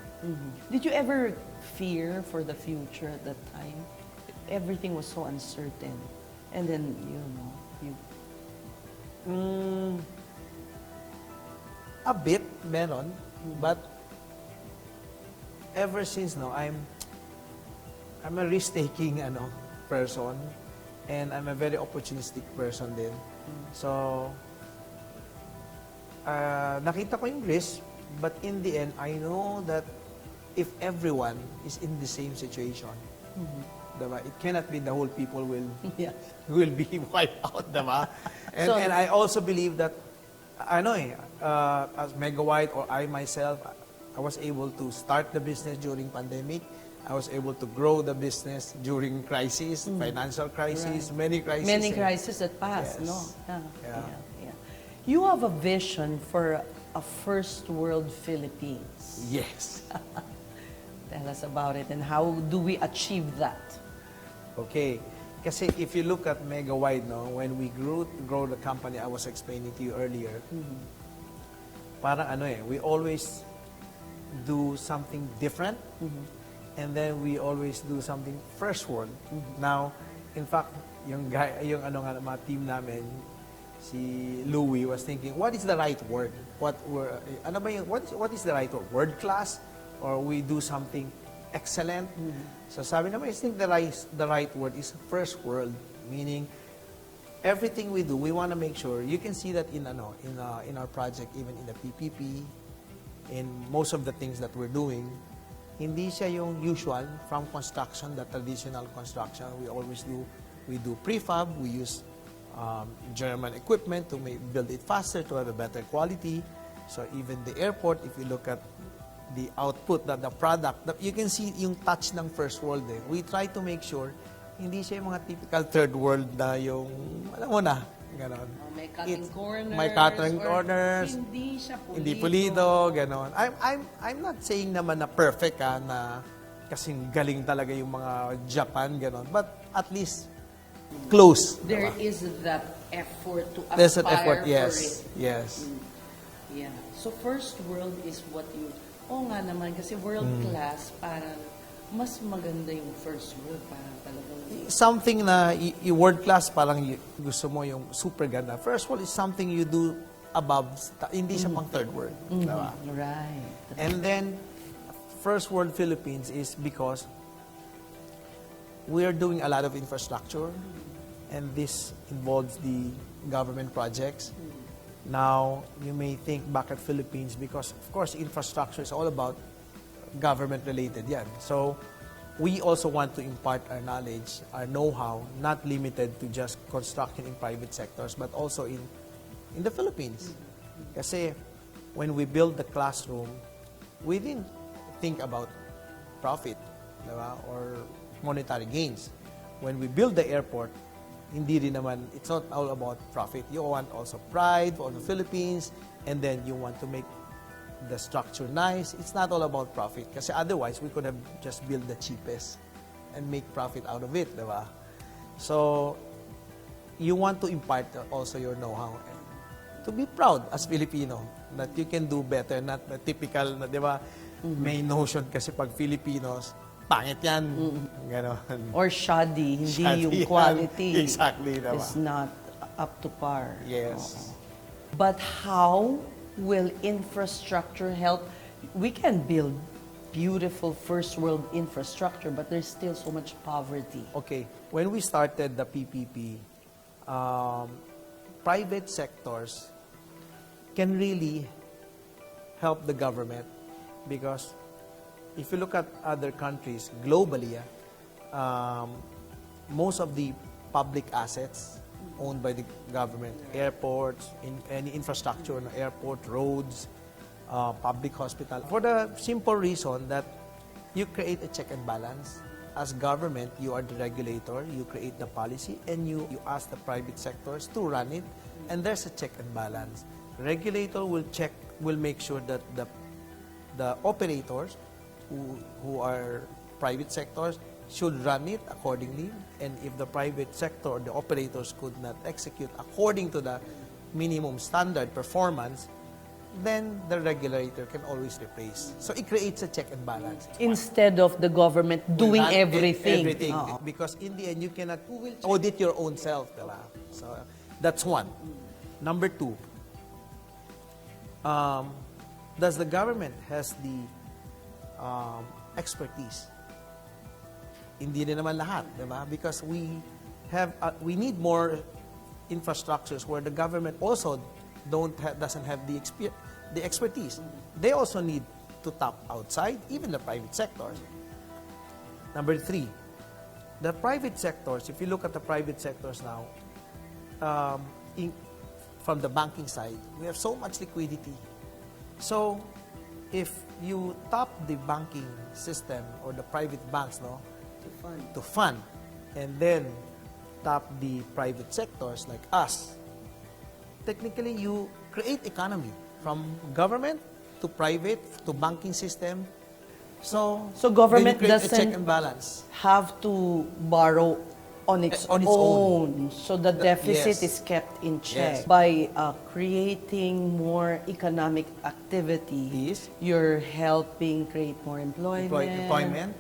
Did you ever fear for the future at that time? Everything was so uncertain. And then, you A bit, meron, but ever since I'm a risk-taking person, and I'm a very opportunistic person din. So nakita ko yung risk, but in the end, I know that if everyone is in the same situation, diba, it cannot be the whole people will Yeah. will be wiped out, diba? And I also believe that, as Megawide or I myself, I was able to start the business during pandemic. I was able to grow the business during crisis, financial crisis, many crises. Many crises that passed, Yes. no? Yeah. Yeah. You have a vision for a first world Philippines. Yes. Tell us about it and how do we achieve that? Okay. Kasi if you look at Megawide, when we grow the company, I was explaining to you earlier, parang we always do something different, and then we always do something first world. Now, in fact, yung mga team namin, si Louie was thinking, what is the right word? What is the right word? World class, or we do something excellent? So sabi naman, I think the right word is first world, meaning everything we do, we want to make sure, you can see that in our project, even in the PPP, in most of the things that we're doing, hindi siya yung usual from construction, the traditional construction. We do prefab, we use German equipment to build it faster, to have a better quality. So even the airport, if you look at the output, the product, you can see yung touch ng first world eh. We try to make sure hindi siya yung mga typical third world na yung, alam mo na, gano'n. May cutting corners. May cutting or corners. Hindi siya pulido. Hindi pulido, gano'n. I'm not saying naman na perfect na kasing galing talaga yung mga Japan, gano'n. But at least, close. There is that effort to There's an aspire effort, for yes. it. Yes. Yeah. So first world is what you... Oo nga naman, kasi world class, parang mas maganda yung first world. Parang talagang... Something na world class, parang gusto mo yung super ganda. First world is something you do above, hindi siya pang third world. Diba? Right. And then, first world Philippines is because we are doing a lot of infrastructure, and this involves the government projects. Now, you may think back at Philippines because, of course, infrastructure is all about government-related yan. So, we also want to impart our knowledge, our know-how, not limited to just construction in private sectors, but also in the Philippines. Kasi, when we build the classroom, we didn't think about profit, diba? Or monetary gains. When we build the airport, hindi rin naman, it's not all about profit. You want also pride for the Philippines, and then you want to make the structure nice. It's not all about profit. Kasi otherwise, we could have just built the cheapest and make profit out of it, diba? So, you want to impart also your know-how and to be proud as Filipino that you can do better, not the typical, na, diba, may notion kasi pag Filipinos, pangit yan. Ganon. Or shoddy, hindi Shoddy yung yan. quality. Exactly, diba? Is not up to par. Yes. But how will infrastructure help? We can build beautiful first world infrastructure, but there's still so much poverty. Okay, when we started the PPP, private sectors can really help the government because if you look at other countries globally, most of the public assets owned by the government, airports, in any infrastructure, airport, roads, public hospital, for the simple reason that you create a check and balance. As government, you are the regulator, you create the policy, and you ask the private sectors to run it, and there's a check and balance. Regulator will make sure that the operators who are private sectors should run it accordingly, and if the private sector, the operators could not execute according to the minimum standard performance, then the regulator can always replace. So it creates a check and balance. Instead of the government doing Run everything. Everything. Oo. Because in the end, you cannot audit your own self. Diba? So that's one. Number two, does the government has the expertise? Hindi rin naman lahat, diba? Because we need more infrastructures where the government also doesn't have the expertise. They also need to tap outside, even the private sectors. Number three, the private sectors, if you look at the private sectors now, from the banking side, we have so much liquidity. So, if you tap the banking system or the private banks, to fund, and then tap the private sectors like us, technically you create economy from government to private to banking system. So government then you create a check doesn't and balance. have to borrow on its own. So the deficit yes. is kept in check. Yes. By creating more economic activity, Yes. you're helping create more employment.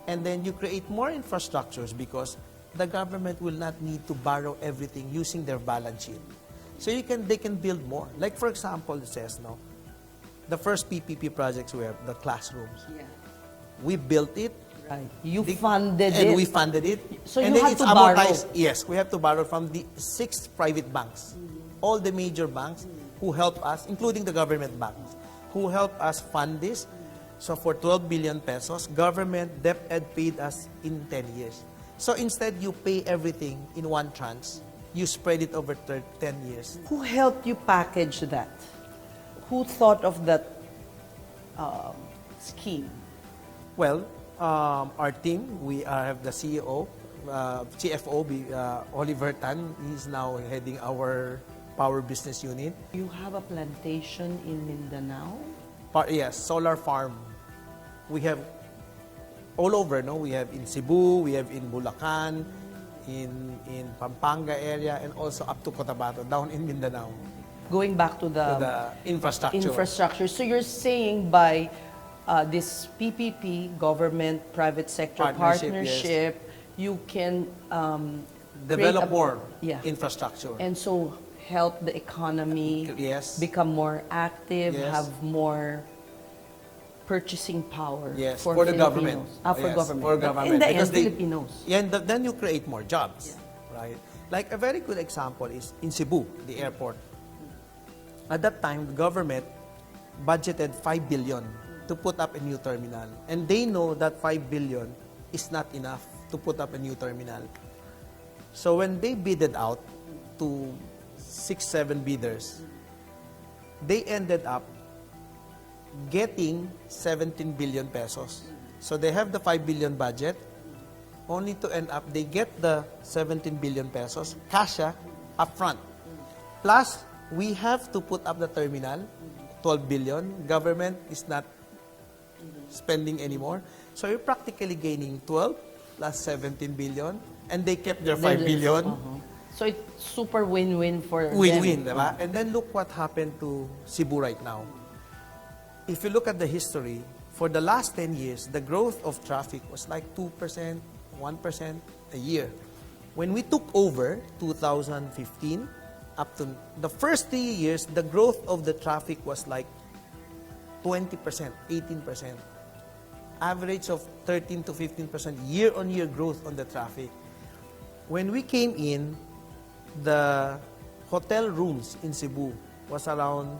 And then you create more infrastructures because the government will not need to borrow everything using their balance sheet. So they can build more. Like for example, it says the first PPP projects we have, the classrooms. Yeah. We built it. Right. You funded and it. we funded it. So and you then had it's to borrow. amortized. Yes, we have to borrow from the 6 private banks. All the major banks who help us, including the government banks, who help us fund this. So for 12 billion pesos, government DepEd paid us in 10 years. So instead you pay everything in one tranche, you spread it over 10 years. Who helped you package that? Who thought of that scheme? Well, our team, we have the CEO, CFO, Oliver Tan. He's now heading our power business unit. You have a plantation in Mindanao? Yes, solar farm. We have all over, we have in Cebu, we have in Bulacan, in Pampanga area, and also up to Cotabato, down in Mindanao. going back to to the infrastructure. infrastructure. So you're saying by this PPP, government-private sector Partnership, partnership, you can Develop create more yeah. infrastructure. and so help the economy Yes. become more active, Yes. have more purchasing power Yes, for for the government. Filipinos. For Yes, government. for But government. in the Because end, they- Filipinos. Yeah, and then you create more jobs, right? Like a very good example is in Cebu, the airport. At that time, the government budgeted 5 billion to put up a new terminal. And they know that 5 billion is not enough to put up a new terminal. So when they bidded out to 6-7 bidders, they ended up getting 17 billion pesos. So they have the 5 billion budget, only to end up, they get the 17 billion pesos, kasha, upfront. Plus, we have to put up the terminal, 12 billion. Government is not spending anymore. So you're practically gaining 12 plus 17 billion, and they kept their 5 billion. So it's super win-win for Win-win, them. diba? And then look what happened to Cebu right now. If you look at the history, for the last 10 years, the growth of traffic was like 2%, 1% a year. When we took over 2015, up to the first 3 years, the growth of the traffic was like 20%, 18%. Average of 13 to 15% year-on-year growth on the traffic. When we came in, the hotel rooms in Cebu was around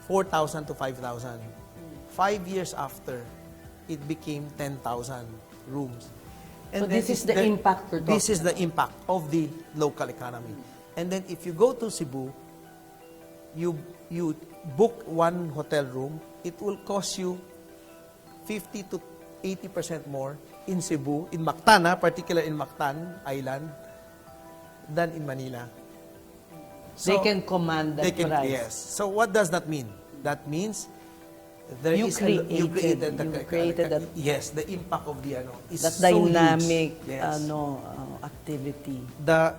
4,000 to 5,000. 5 years after, it became 10,000 rooms. So then this is the impact we're This is talking the impact of the local economy. And then if you go to Cebu, you book one hotel room, it will cost you 50 to 80% more in Cebu, in Mactan, particularly in Mactan Island, than in Manila. They can command that price. Yes. So what does that mean? That means there You is created that. yes, the impact of the is That so huge. dynamic Yes. activity. That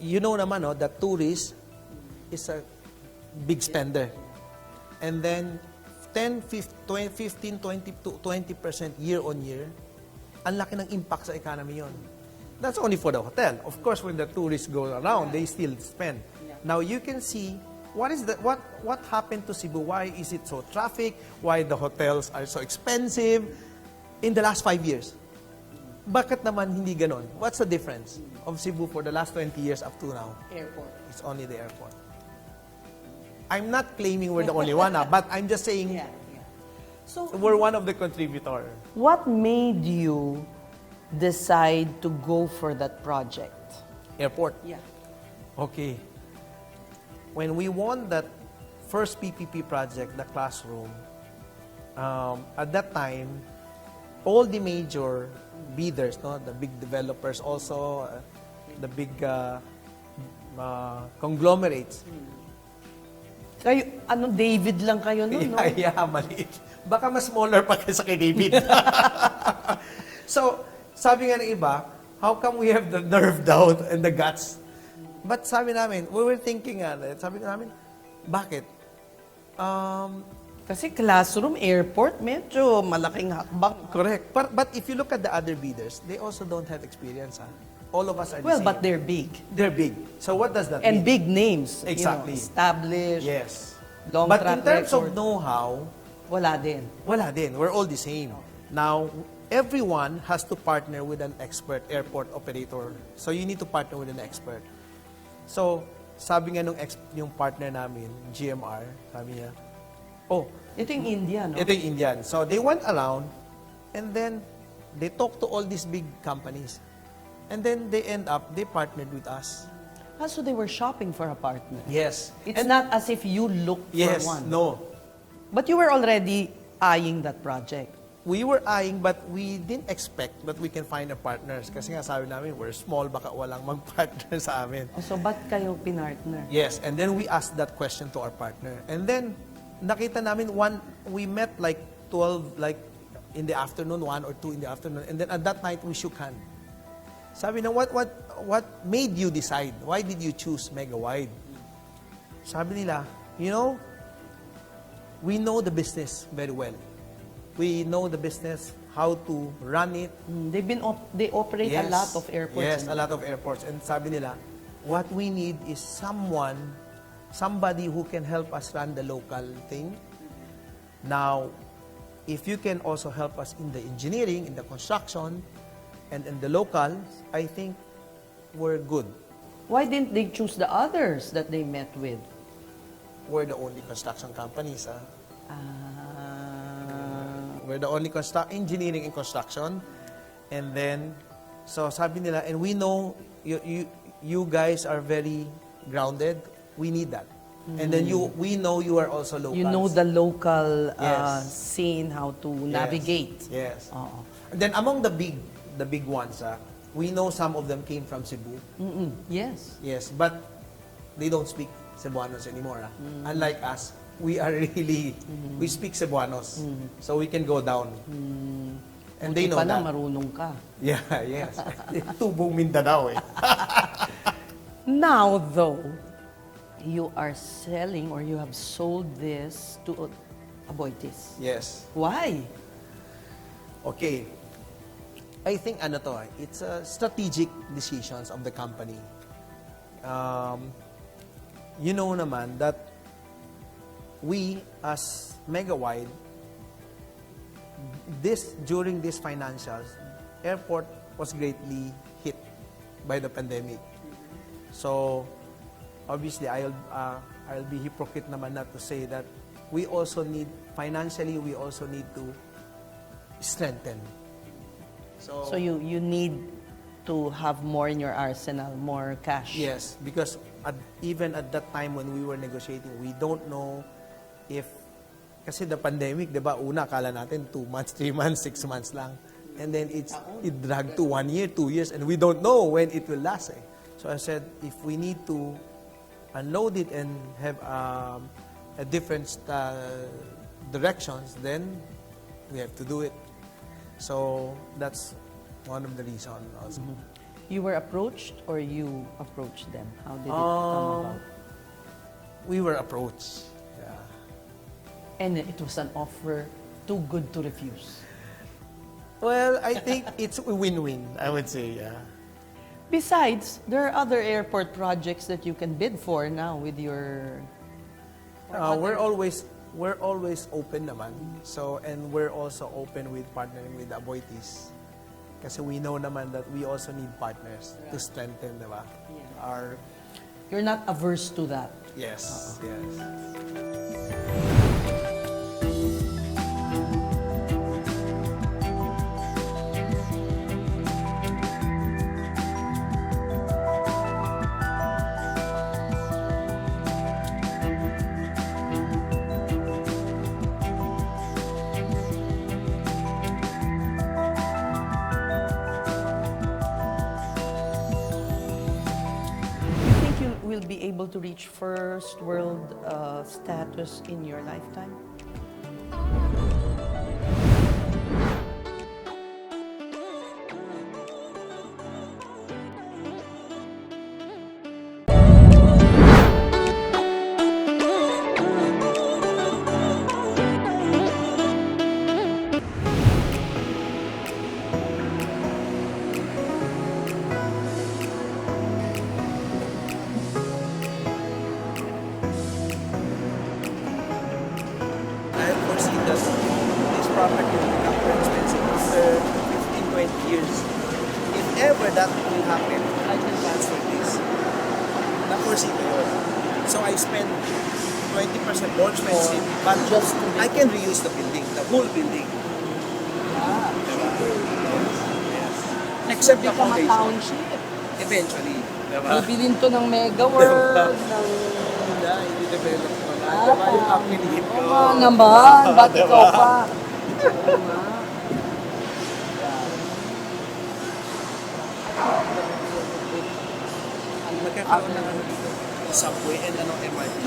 you know naman that tourist is a big spender. And then 10, 15, 20 to 20% year on year, ang laki ng impact sa economy yon. That's only for the hotel. Of course, when the tourists go around, they still spend. Now you can see what happened to Cebu. Why is it so traffic? Why the hotels are so expensive in the last 5 years? Bakit naman hindi ganon? What's the difference of Cebu for the last 20 years up to now? Airport. It's only the airport. I'm not claiming we're the only one, but I'm just saying So we're one of the contributors. what made you decide to go for that project? Airport. Yeah. Okay. When we won that first PPP project, the classroom, at that time, all the major bidders, the big developers also, the big conglomerates, Kayo, David lang kayo nun, no? yeah, maliit. Baka mas smaller pa kaysa kay David. So, sabi nga ng iba, how come we have the nerve doubt and the guts? But sabi namin, we were thinking, sabi namin, bakit? Kasi classroom, airport, medyo malaking hakbang. Correct. But if you look at the other bidders, they also don't have experience. All of us are the Well, same. but they're big. They're big. So what does that And mean? big names. Exactly. Established. Yes. Long But track in terms record. of know-how, Wala din. wala din. We're all the same. Now, everyone has to partner with an expert airport operator. So you need to partner with an expert. So, sabi nga yung partner namin, GMR, sabi niya, Ito yung India, no? ito yung Indian. So they went around and then they talked to all these big companies. And then they partnered with us. So they were shopping for a partner. Yes. It's not as if you looked Yes, for one. no. But you were already eyeing that project. We were eyeing but we didn't expect that we can find a partners. Kasi nga sabi namin, we're small, baka walang mag-partner sa amin. So ba't kayo pinartner? Yes, and then we asked that question to our partner. And then, nakita namin we met like 12, like in the afternoon, 1 or 2 in the afternoon. And then at that night, we shook hands. Sabi na, what made you decide? Why did you choose Megawide? sabi nila, you know, we know the business very well. We know the business, how to run it. They operate a lot of airports. Yes, a lot of airports. And sabi nila, what we need is somebody who can help us run the local thing. Now, if you can also help us in the engineering, in the construction, and in the local, I think we're good. Why didn't they choose the others that they met with? We're the only construction companies. Ah. We're the only engineering and construction. And then, so sabi nila, and we know you guys are very grounded. We need that. And then we know you are also locals. You know the local Yes. scene, how to navigate. Yes. Oo. And then among the big ones, we know some of them came from Cebu. Yes. Yes, but they don't speak Cebuanos anymore. Unlike us, we are really, we speak Cebuanos. So we can go down. And they know Buti pala, that. marunong ka. Yeah, yes. Tubong Mindanao eh. Now, though, you are selling or you have sold this to Aboitiz. Yes. Why? Okay. I think it's a strategic decisions of the company. You know naman that we as Megawide, during these financials, airport was greatly hit by the pandemic. So obviously I'll be hypocrite naman not to say that we also need financially to strengthen. So you need to have more in your arsenal, more cash. Yes, because even at that time when we were negotiating, we don't know if, kasi the pandemic, di ba, una, akala natin 2 months, 3 months, 6 months lang. And then it dragged to 1 year, 2 years, and we don't know when it will last. So I said, if we need to unload it and have a different directions, then we have to do it. So that's one of the reasons also. You were approached or you approached them? How did it come about? We were approached. Yeah. And it was an offer too good to refuse. Well, I think it's a win-win, I would say, yeah. Besides, there are other airport projects that you can bid for now with your... We're always open naman. So, and we're also open with partnering with Aboitiz. Kasi we know naman that we also need partners to strengthen, diba? Our... You're not averse to that. Yes, yes. Will be able to reach first world status in your lifetime? This property will become more expensive after 15, 20 years. If ever that will happen, I can transfer this. Na-foresee ko yun. So I spend 20% more expensive, but just to I can reuse the building, the whole building. Diba? Yes. Except the Become a foundation. township. Eventually. Diba? Bibilin to ng Megawide, ng... Hindi develop ko na. Diba yung affiliate ko? Oo naman, ba't ikaw pa? Magkakaroon ng ano dito, subway and MRT.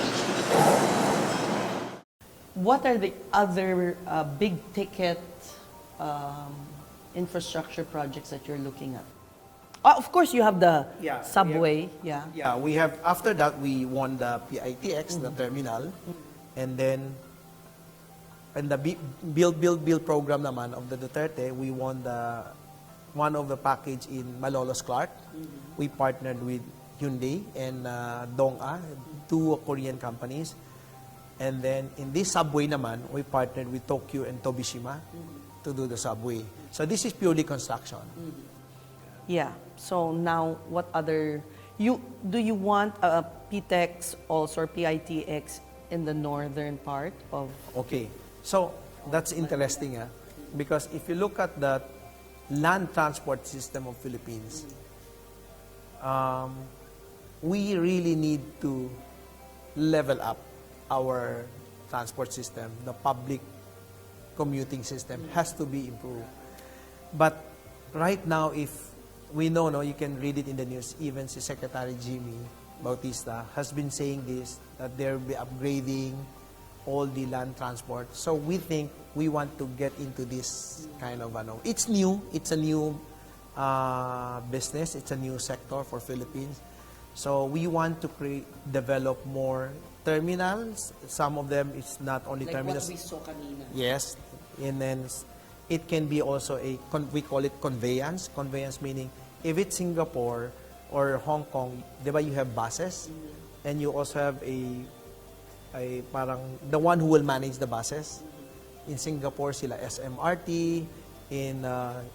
What are the other big ticket infrastructure projects that you're looking at? Of course, you have the Yeah, subway. Yeah. Yeah, we have, after that, we won the PITX, the terminal, and then, in the Build program naman of the Duterte, we won one of the package in Malolos Clark. We partnered with Hyundai and Dong'a, two Korean companies. And then, in this subway naman, we partnered with Tokyo and Tobishima to do the subway. So, this is purely construction. Yeah. So now, what other do you want a PTEX also or PITX in the northern part of? Okay, so that's interesting, because if you look at the land transport system of Philippines, we really need to level up our transport system. The public commuting system has to be improved. But right now, if we know, no, you can read it in the news, even si Secretary Jimmy Bautista has been saying this, that they'll be upgrading all the land transport. So we think we want to get into this kind of, it's new, it's a new business, it's a new sector for Philippines. So we want to develop more terminals. Some of them, it's not only terminals. Like what we saw kanina. Yes, and then it can be also we call it conveyance. Conveyance meaning, if it's Singapore or Hong Kong, di ba you have buses? And you also have a parang, the one who will manage the buses. In Singapore, sila SMRT. In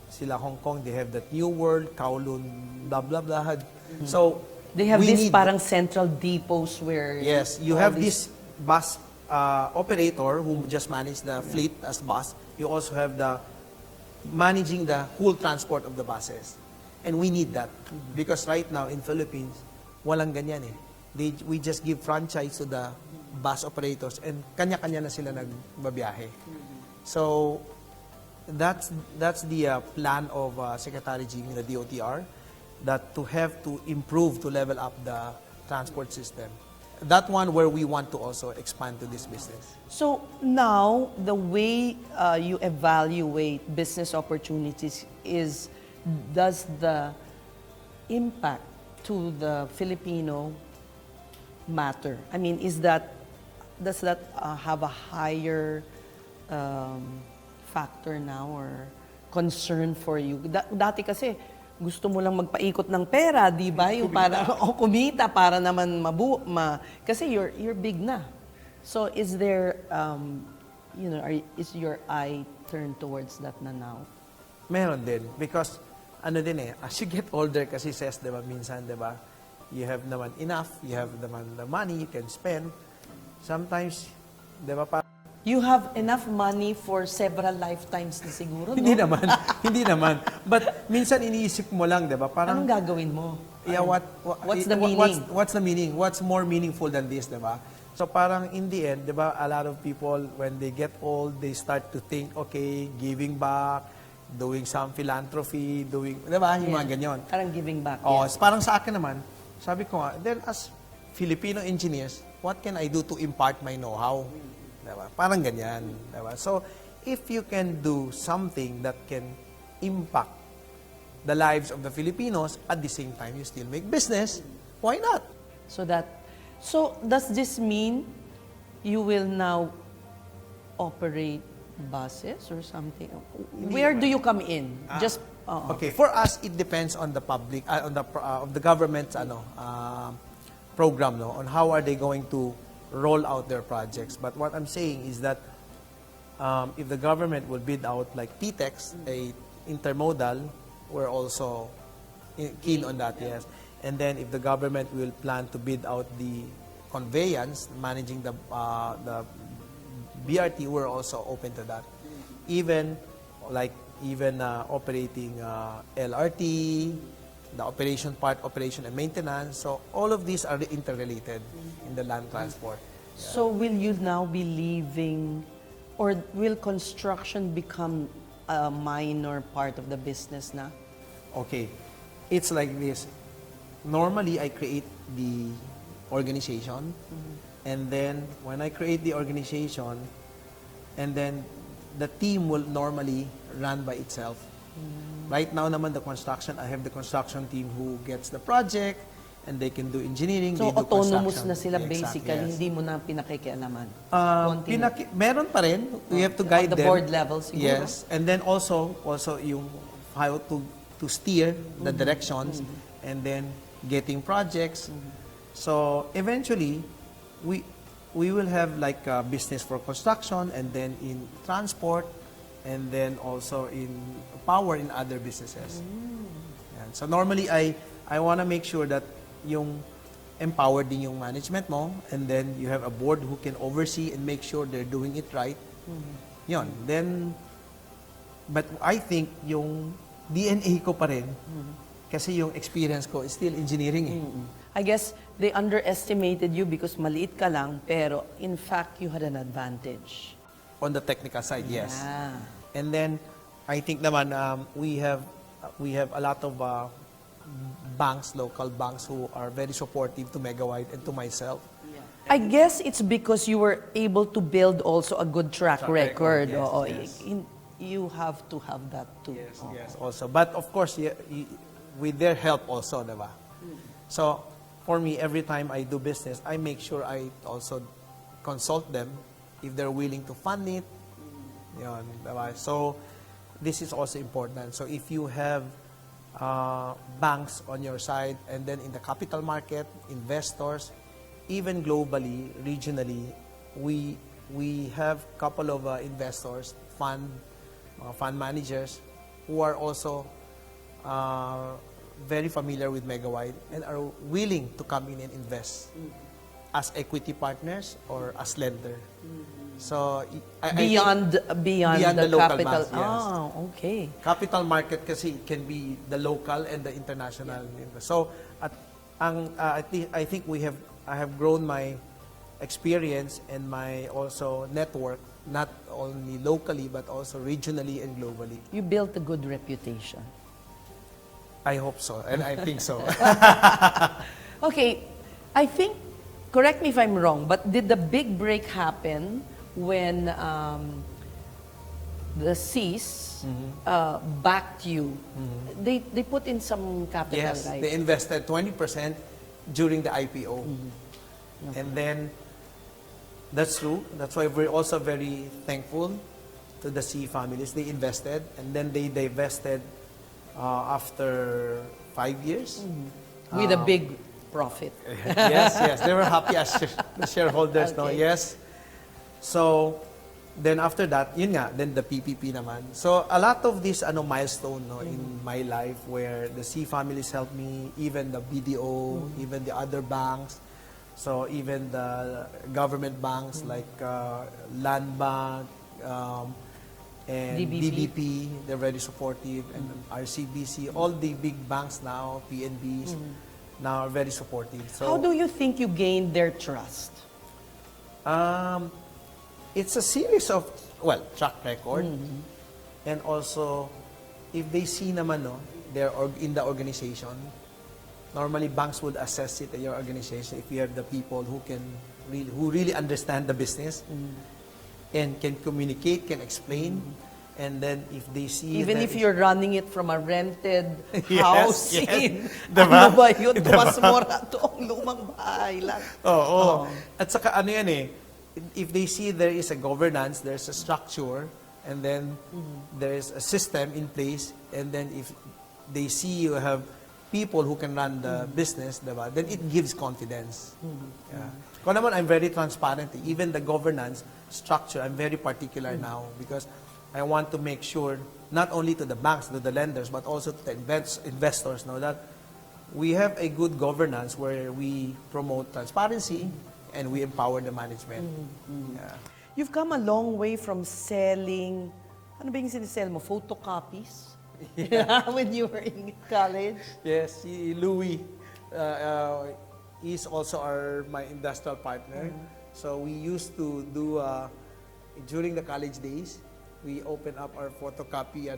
sila Hong Kong, they have that New World, Kowloon, blah, blah, blah. So, They have we this need- parang central depots where... Yes, you all have these- this bus operator who just manage the fleet as bus. You also have the managing the whole transport of the buses. And we need that. Because right now in Philippines, walang ganyan eh. We just give franchise to the bus operators and kanya-kanya na sila nagbabiyahe. So, that's the plan of Secretary Jimmy, the DOTR, that to have to improve, to level up the transport system. That one where we want to also expand to this business. So now, the way you evaluate business opportunities is, does the impact to the Filipino matter? I mean, does that have a higher factor now or concern for you? Dati kasi, gusto mo lang magpaikot ng pera, di ba? Yung para kumita para naman kasi you're big na. So is there is your eye turned towards that na now? Meron din. Because, as you get older kasi says, di ba, minsan, di ba, you have naman enough, you have naman the money you can spend. Sometimes, di ba, You have enough money for several lifetimes na siguro, no? Hindi naman. Hindi naman. But minsan iniisip mo lang, 'di ba? Parang Anong gagawin mo? yeah, What's the meaning? What's the meaning? What's more meaningful than this, 'di ba? So parang in the end, 'di ba, a lot of people when they get old, they start to think, okay, giving back, doing some philanthropy, 'di ba? Yung mga ganyan. Parang giving back. Oh, yeah. parang sa akin naman, sabi ko nga, then as Filipino engineers, what can I do to impart my know-how? Diba? Parang ganyan. Diba? So, if you can do something that can impact the lives of the Filipinos, at the same time, you still make business, why not? So does this mean you will now operate buses or something? Where do you come in? Just Okay, for us, it depends on the public, on the government's program, no, on how are they going to roll out their projects. But what I'm saying is that if the government will bid out like PTEX, a intermodal, we're also keen on that, yes. And then if the government will plan to bid out the conveyance, managing the BRT, we're also open to that. Even operating LRT, the operation and maintenance. So all of these are interrelated in the land transport. So will you now be leaving, or will construction become a minor part of the business na? Okay, it's like this. Normally, I create the organization, and then when I create the organization, and then the team will normally run by itself. Right now naman the construction, I have the construction team who gets the project and they can do engineering, So they do autonomous construction. na sila Exactly, basically, yes. hindi mo na pinakikialaman. Meron pa rin. We have to On guide the them. board level siguro. Yes. And then also yung how to steer the directions and then getting projects. So eventually, we will have like a business for construction and then in transport and then also in power in other businesses. Yan. So normally, I want to make sure that yung empowered din yung management mo and then you have a board who can oversee and make sure they're doing it right. Yun. Then, but I think yung DNA ko pa rin kasi yung experience ko is still engineering eh. I guess they underestimated you because maliit ka lang, pero in fact, you had an advantage. On the technical side, yes. Yeah. And then, I think naman we have a lot of banks, local banks who are very supportive to Megawide and to myself. I guess it's because you were able to build also a good track record. Yes, Oo, yes. You have to have that too. Yes, Oo. yes, also. But of course, with their help also, diba? So, for me, every time I do business, I make sure I also consult them if they're willing to fund it. Yun, diba? So, this is also important. So, if you have banks on your side and then in the capital market, investors, even globally, regionally, we have couple of investors, fund managers who are also very familiar with Megawide and are willing to come in and invest as equity partners or as lender. So I Beyond the local capital. banks, yes. Ah, okay. Capital market kasi can be the local and the international. So I think I have grown my experience and my also network not only locally but also regionally and globally. You built a good reputation. I hope so and I think so. Okay, I think, correct me if I'm wrong, but did the big break happen when the Cs backed you? They put in some capital, Yes, right? they invested 20% during the IPO. And then that's true. That's why we're also very thankful to the C families. They invested and then they divested after 5 years. With a big profit. Yes. They were happy as the shareholders, no? Okay. Yes. So, then after that, yun nga, then the PPP naman. So, a lot of this milestone no, in my life where the C families helped me, even the BDO, even the other banks, so even the government banks like Land Bank, and DBP, they're very supportive, and RCBC, all the big banks now, PNBs, now are very supportive. So, How do you think you gained their trust? it's a series of, track record, and also, if they see naman, no, they're in the organization, normally banks would assess it in your organization if you have the people who really understand the business, and can communicate, can explain, and then if they see Even that if you're running it from a rented house Yes, in, diba? ano ba yun? Diba? Mas mura to ang lumang bahay lang. Oo. At saka ano yan eh, if they see there is a governance, there's a structure, and then there is a system in place, and then if they see you have people who can run the business, diba? Then it gives confidence. Yeah. Kung naman, I'm very transparent. Even the governance structure, I'm very particular now because I want to make sure, not only to the banks, to the lenders, but also to the investors, know that we have a good governance where we promote transparency and we empower the management. Yeah. You've come a long way from selling, ano ba yung sinisell mo? Photocopies? When you were in college? Yes, si Louis is also my industrial partner. So we used to do, during the college days, we opened up our photocopy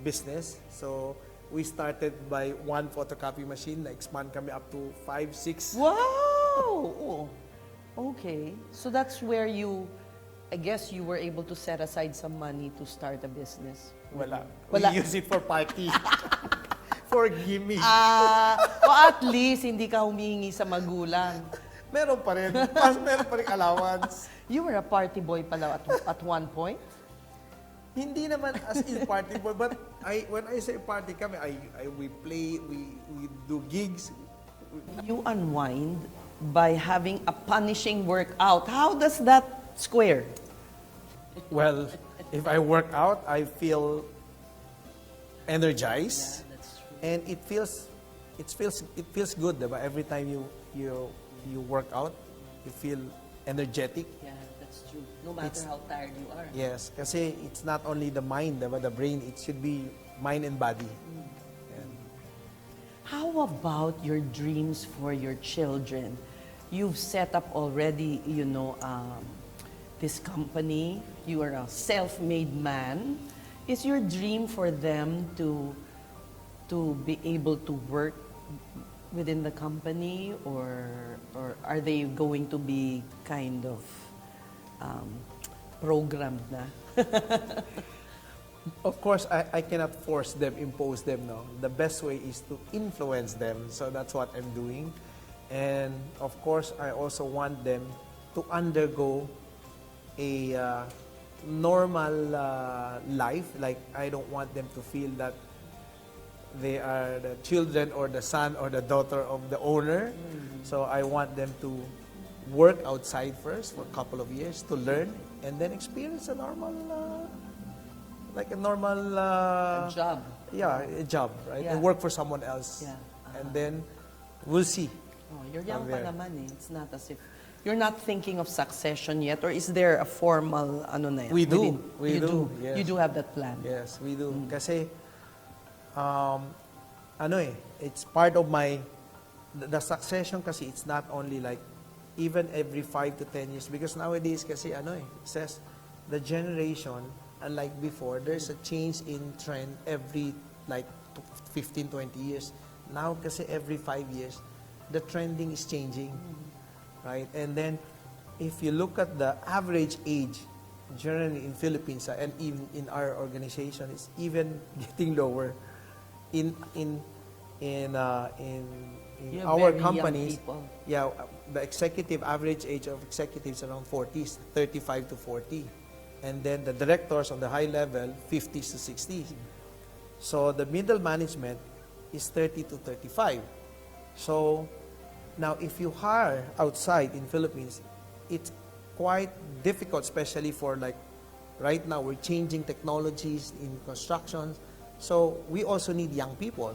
business. So we started by one photocopy machine, na-expand kami up to 5, 6. Wow! Oh. Okay. So that's where you I guess you were able to set aside some money to start a business. Wala. Wala. We use it for party. For gimmicks. O at least, hindi ka humihingi sa magulang. Meron pa rin. Meron pa rin allowance. You were a party boy pala at one point? Hindi naman as in party boy, but when I say party kami, we play, we do gigs. You unwind by having a punishing workout. How does that square? Well, if I work out, I feel energized, That's true. and it feels good, diba? Every time you work out, you feel energetic. Yeah, that's true. No matter It's- how tired you are. Yes, kasi it's not only the mind, diba? The brain, it should be mind and body. And How about your dreams for your children? You've set up already, this company. You are a self-made man. Is your dream for them to be able to work within the company, or are they going to be kind of programmed na? of course, I cannot force them, impose them, no. The best way is to influence them. So that's what I'm doing. And of course, I also want them to undergo a normal life. Like, I don't want them to feel that they are the children or the son or the daughter of the owner. So I want them to work outside first for a couple of years to learn, and then experience a normal, Job. yeah, a job, right? Yeah. And work for someone else. Yeah. And then we'll see. Oh, you're young From pa there. naman eh. It's not as if you're not thinking of succession yet, or is there a formal na yan? We do. within- We you do, yes. You do have that plan. Yes, we do. Kasi, it's part of the succession kasi, it's not only like, even every 5 to 10 years. Because nowadays kasi, it says, the generation, unlike before, there's a change in trend every, like, 15, 20 years. Now kasi every 5 years, the trending is changing. Right? And then, if you look at the average age, generally in Philippines, and even in our organization, it's even getting lower. In You have our very young companies, people. yeah, the average age of executives around 40s, 35 to 40. And then the directors on the high level, 50s to 60s. So the middle management is 30 to 35. So now if you hire outside in Philippines, it's quite difficult, especially for, like, right now we're changing technologies in construction. So we also need young people.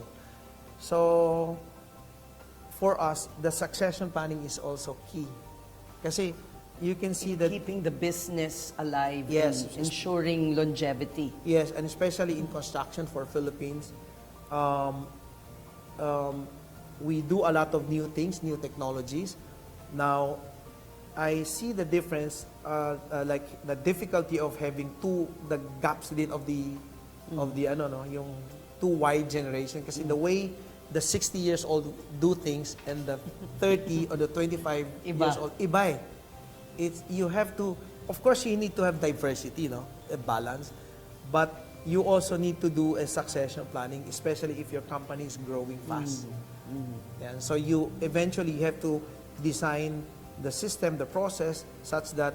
So for us, the succession planning is also key. Kasi you can see that, Keeping the business alive, Yes. and ensuring longevity. yes, and especially in construction for Philippines, we do a lot of new things, new technologies. Now, I see the difference, like the difficulty of having the gaps din of the yung too wide generation. Kasi the way the 60 years old do things and the 30 or the 25 Iba. years old, iba eh. You have to, of course, you need to have diversity, a balance, but you also need to do a succession planning, especially if your company is growing fast. Yeah, so you eventually have to design the system, the process, such that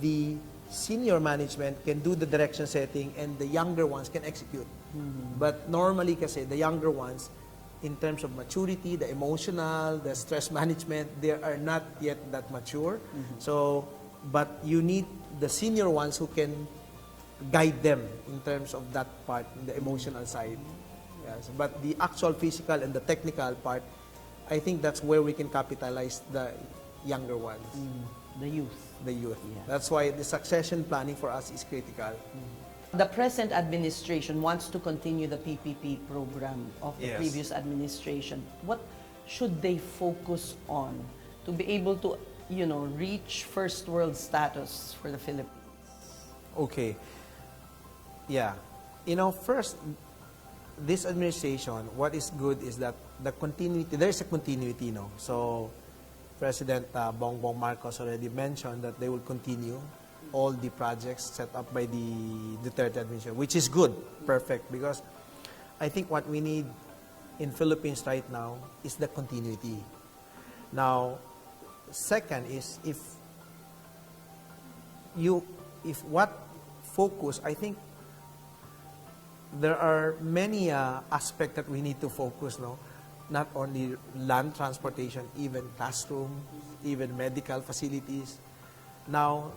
the senior management can do the direction setting and the younger ones can execute. But normally kasi the younger ones, in terms of maturity, the emotional, the stress management, they are not yet that mature. So, but you need the senior ones who can guide them in terms of that part, the emotional side. Yes. But the actual physical and the technical part, I think that's where we can capitalize the younger ones, The youth. the youth. Yeah. That's why the succession planning for us is critical. The present administration wants to continue the PPP program of the Yes. previous administration. What should they focus on to be able to, reach first world status for the Philippines? Okay. Yeah. First, this administration, what is good is that the continuity, there's a continuity, So, President Bongbong Marcos already mentioned that they will continue all the projects set up by the Duterte administration, which is good, perfect, because I think what we need in Philippines right now is the continuity. Now, second is if what focus, I think there are many aspects that we need to focus, no? Not only land transportation, even classroom, even medical facilities. Now,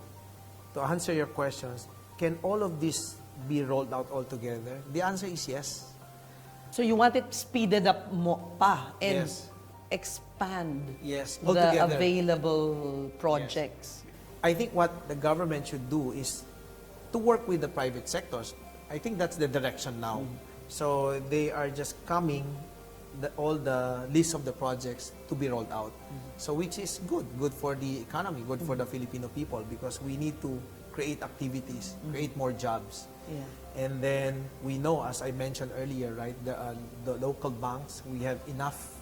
to answer your questions, can all of this be rolled out altogether? The answer is yes. So you want it speeded up pa and Yes. expand Yes, the altogether. available projects. I think what the government should do is to work with the private sectors. I think that's the direction now. So they are just coming, all the list of the projects to be rolled out. So which is good for the economy, good for the Filipino people, because we need to create activities, create more jobs. Yeah. And then we know, as I mentioned earlier, right, the local banks, we have enough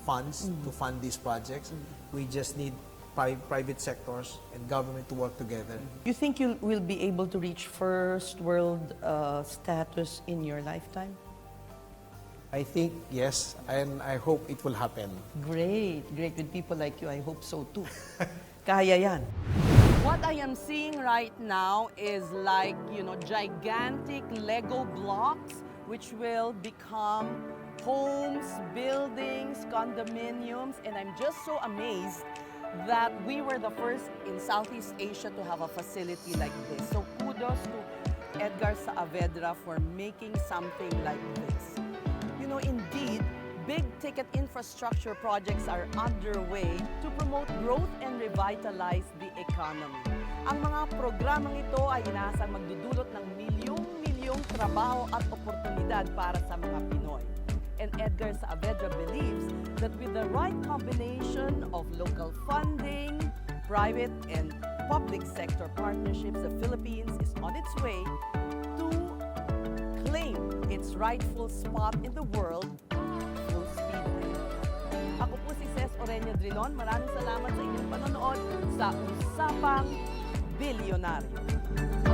funds to fund these projects. We just need private sectors and government to work together. You think you will be able to reach first world status in your lifetime? I think yes, and I hope it will happen. Great, great. With people like you, I hope so too. Kaya yan. What I am seeing right now is like, gigantic Lego blocks which will become homes, buildings, condominiums, and I'm just so amazed that we were the first in Southeast Asia to have a facility like this. So kudos to Edgar Saavedra for making something like this. Indeed, big-ticket infrastructure projects are underway to promote growth and revitalize the economy. Ang mga programang ito ay inaasang magdudulot ng milyong-milyong trabaho at oportunidad para sa mga Pinoy. And Edgar Saavedra believes that with the right combination of local funding, private and public sector partnerships, the Philippines is on its way to claim its rightful spot in the world full speed ahead. Ako po si Ces Orenia Drilon. Maraming salamat sa inyong panonood sa Usapang Bilyonaryo.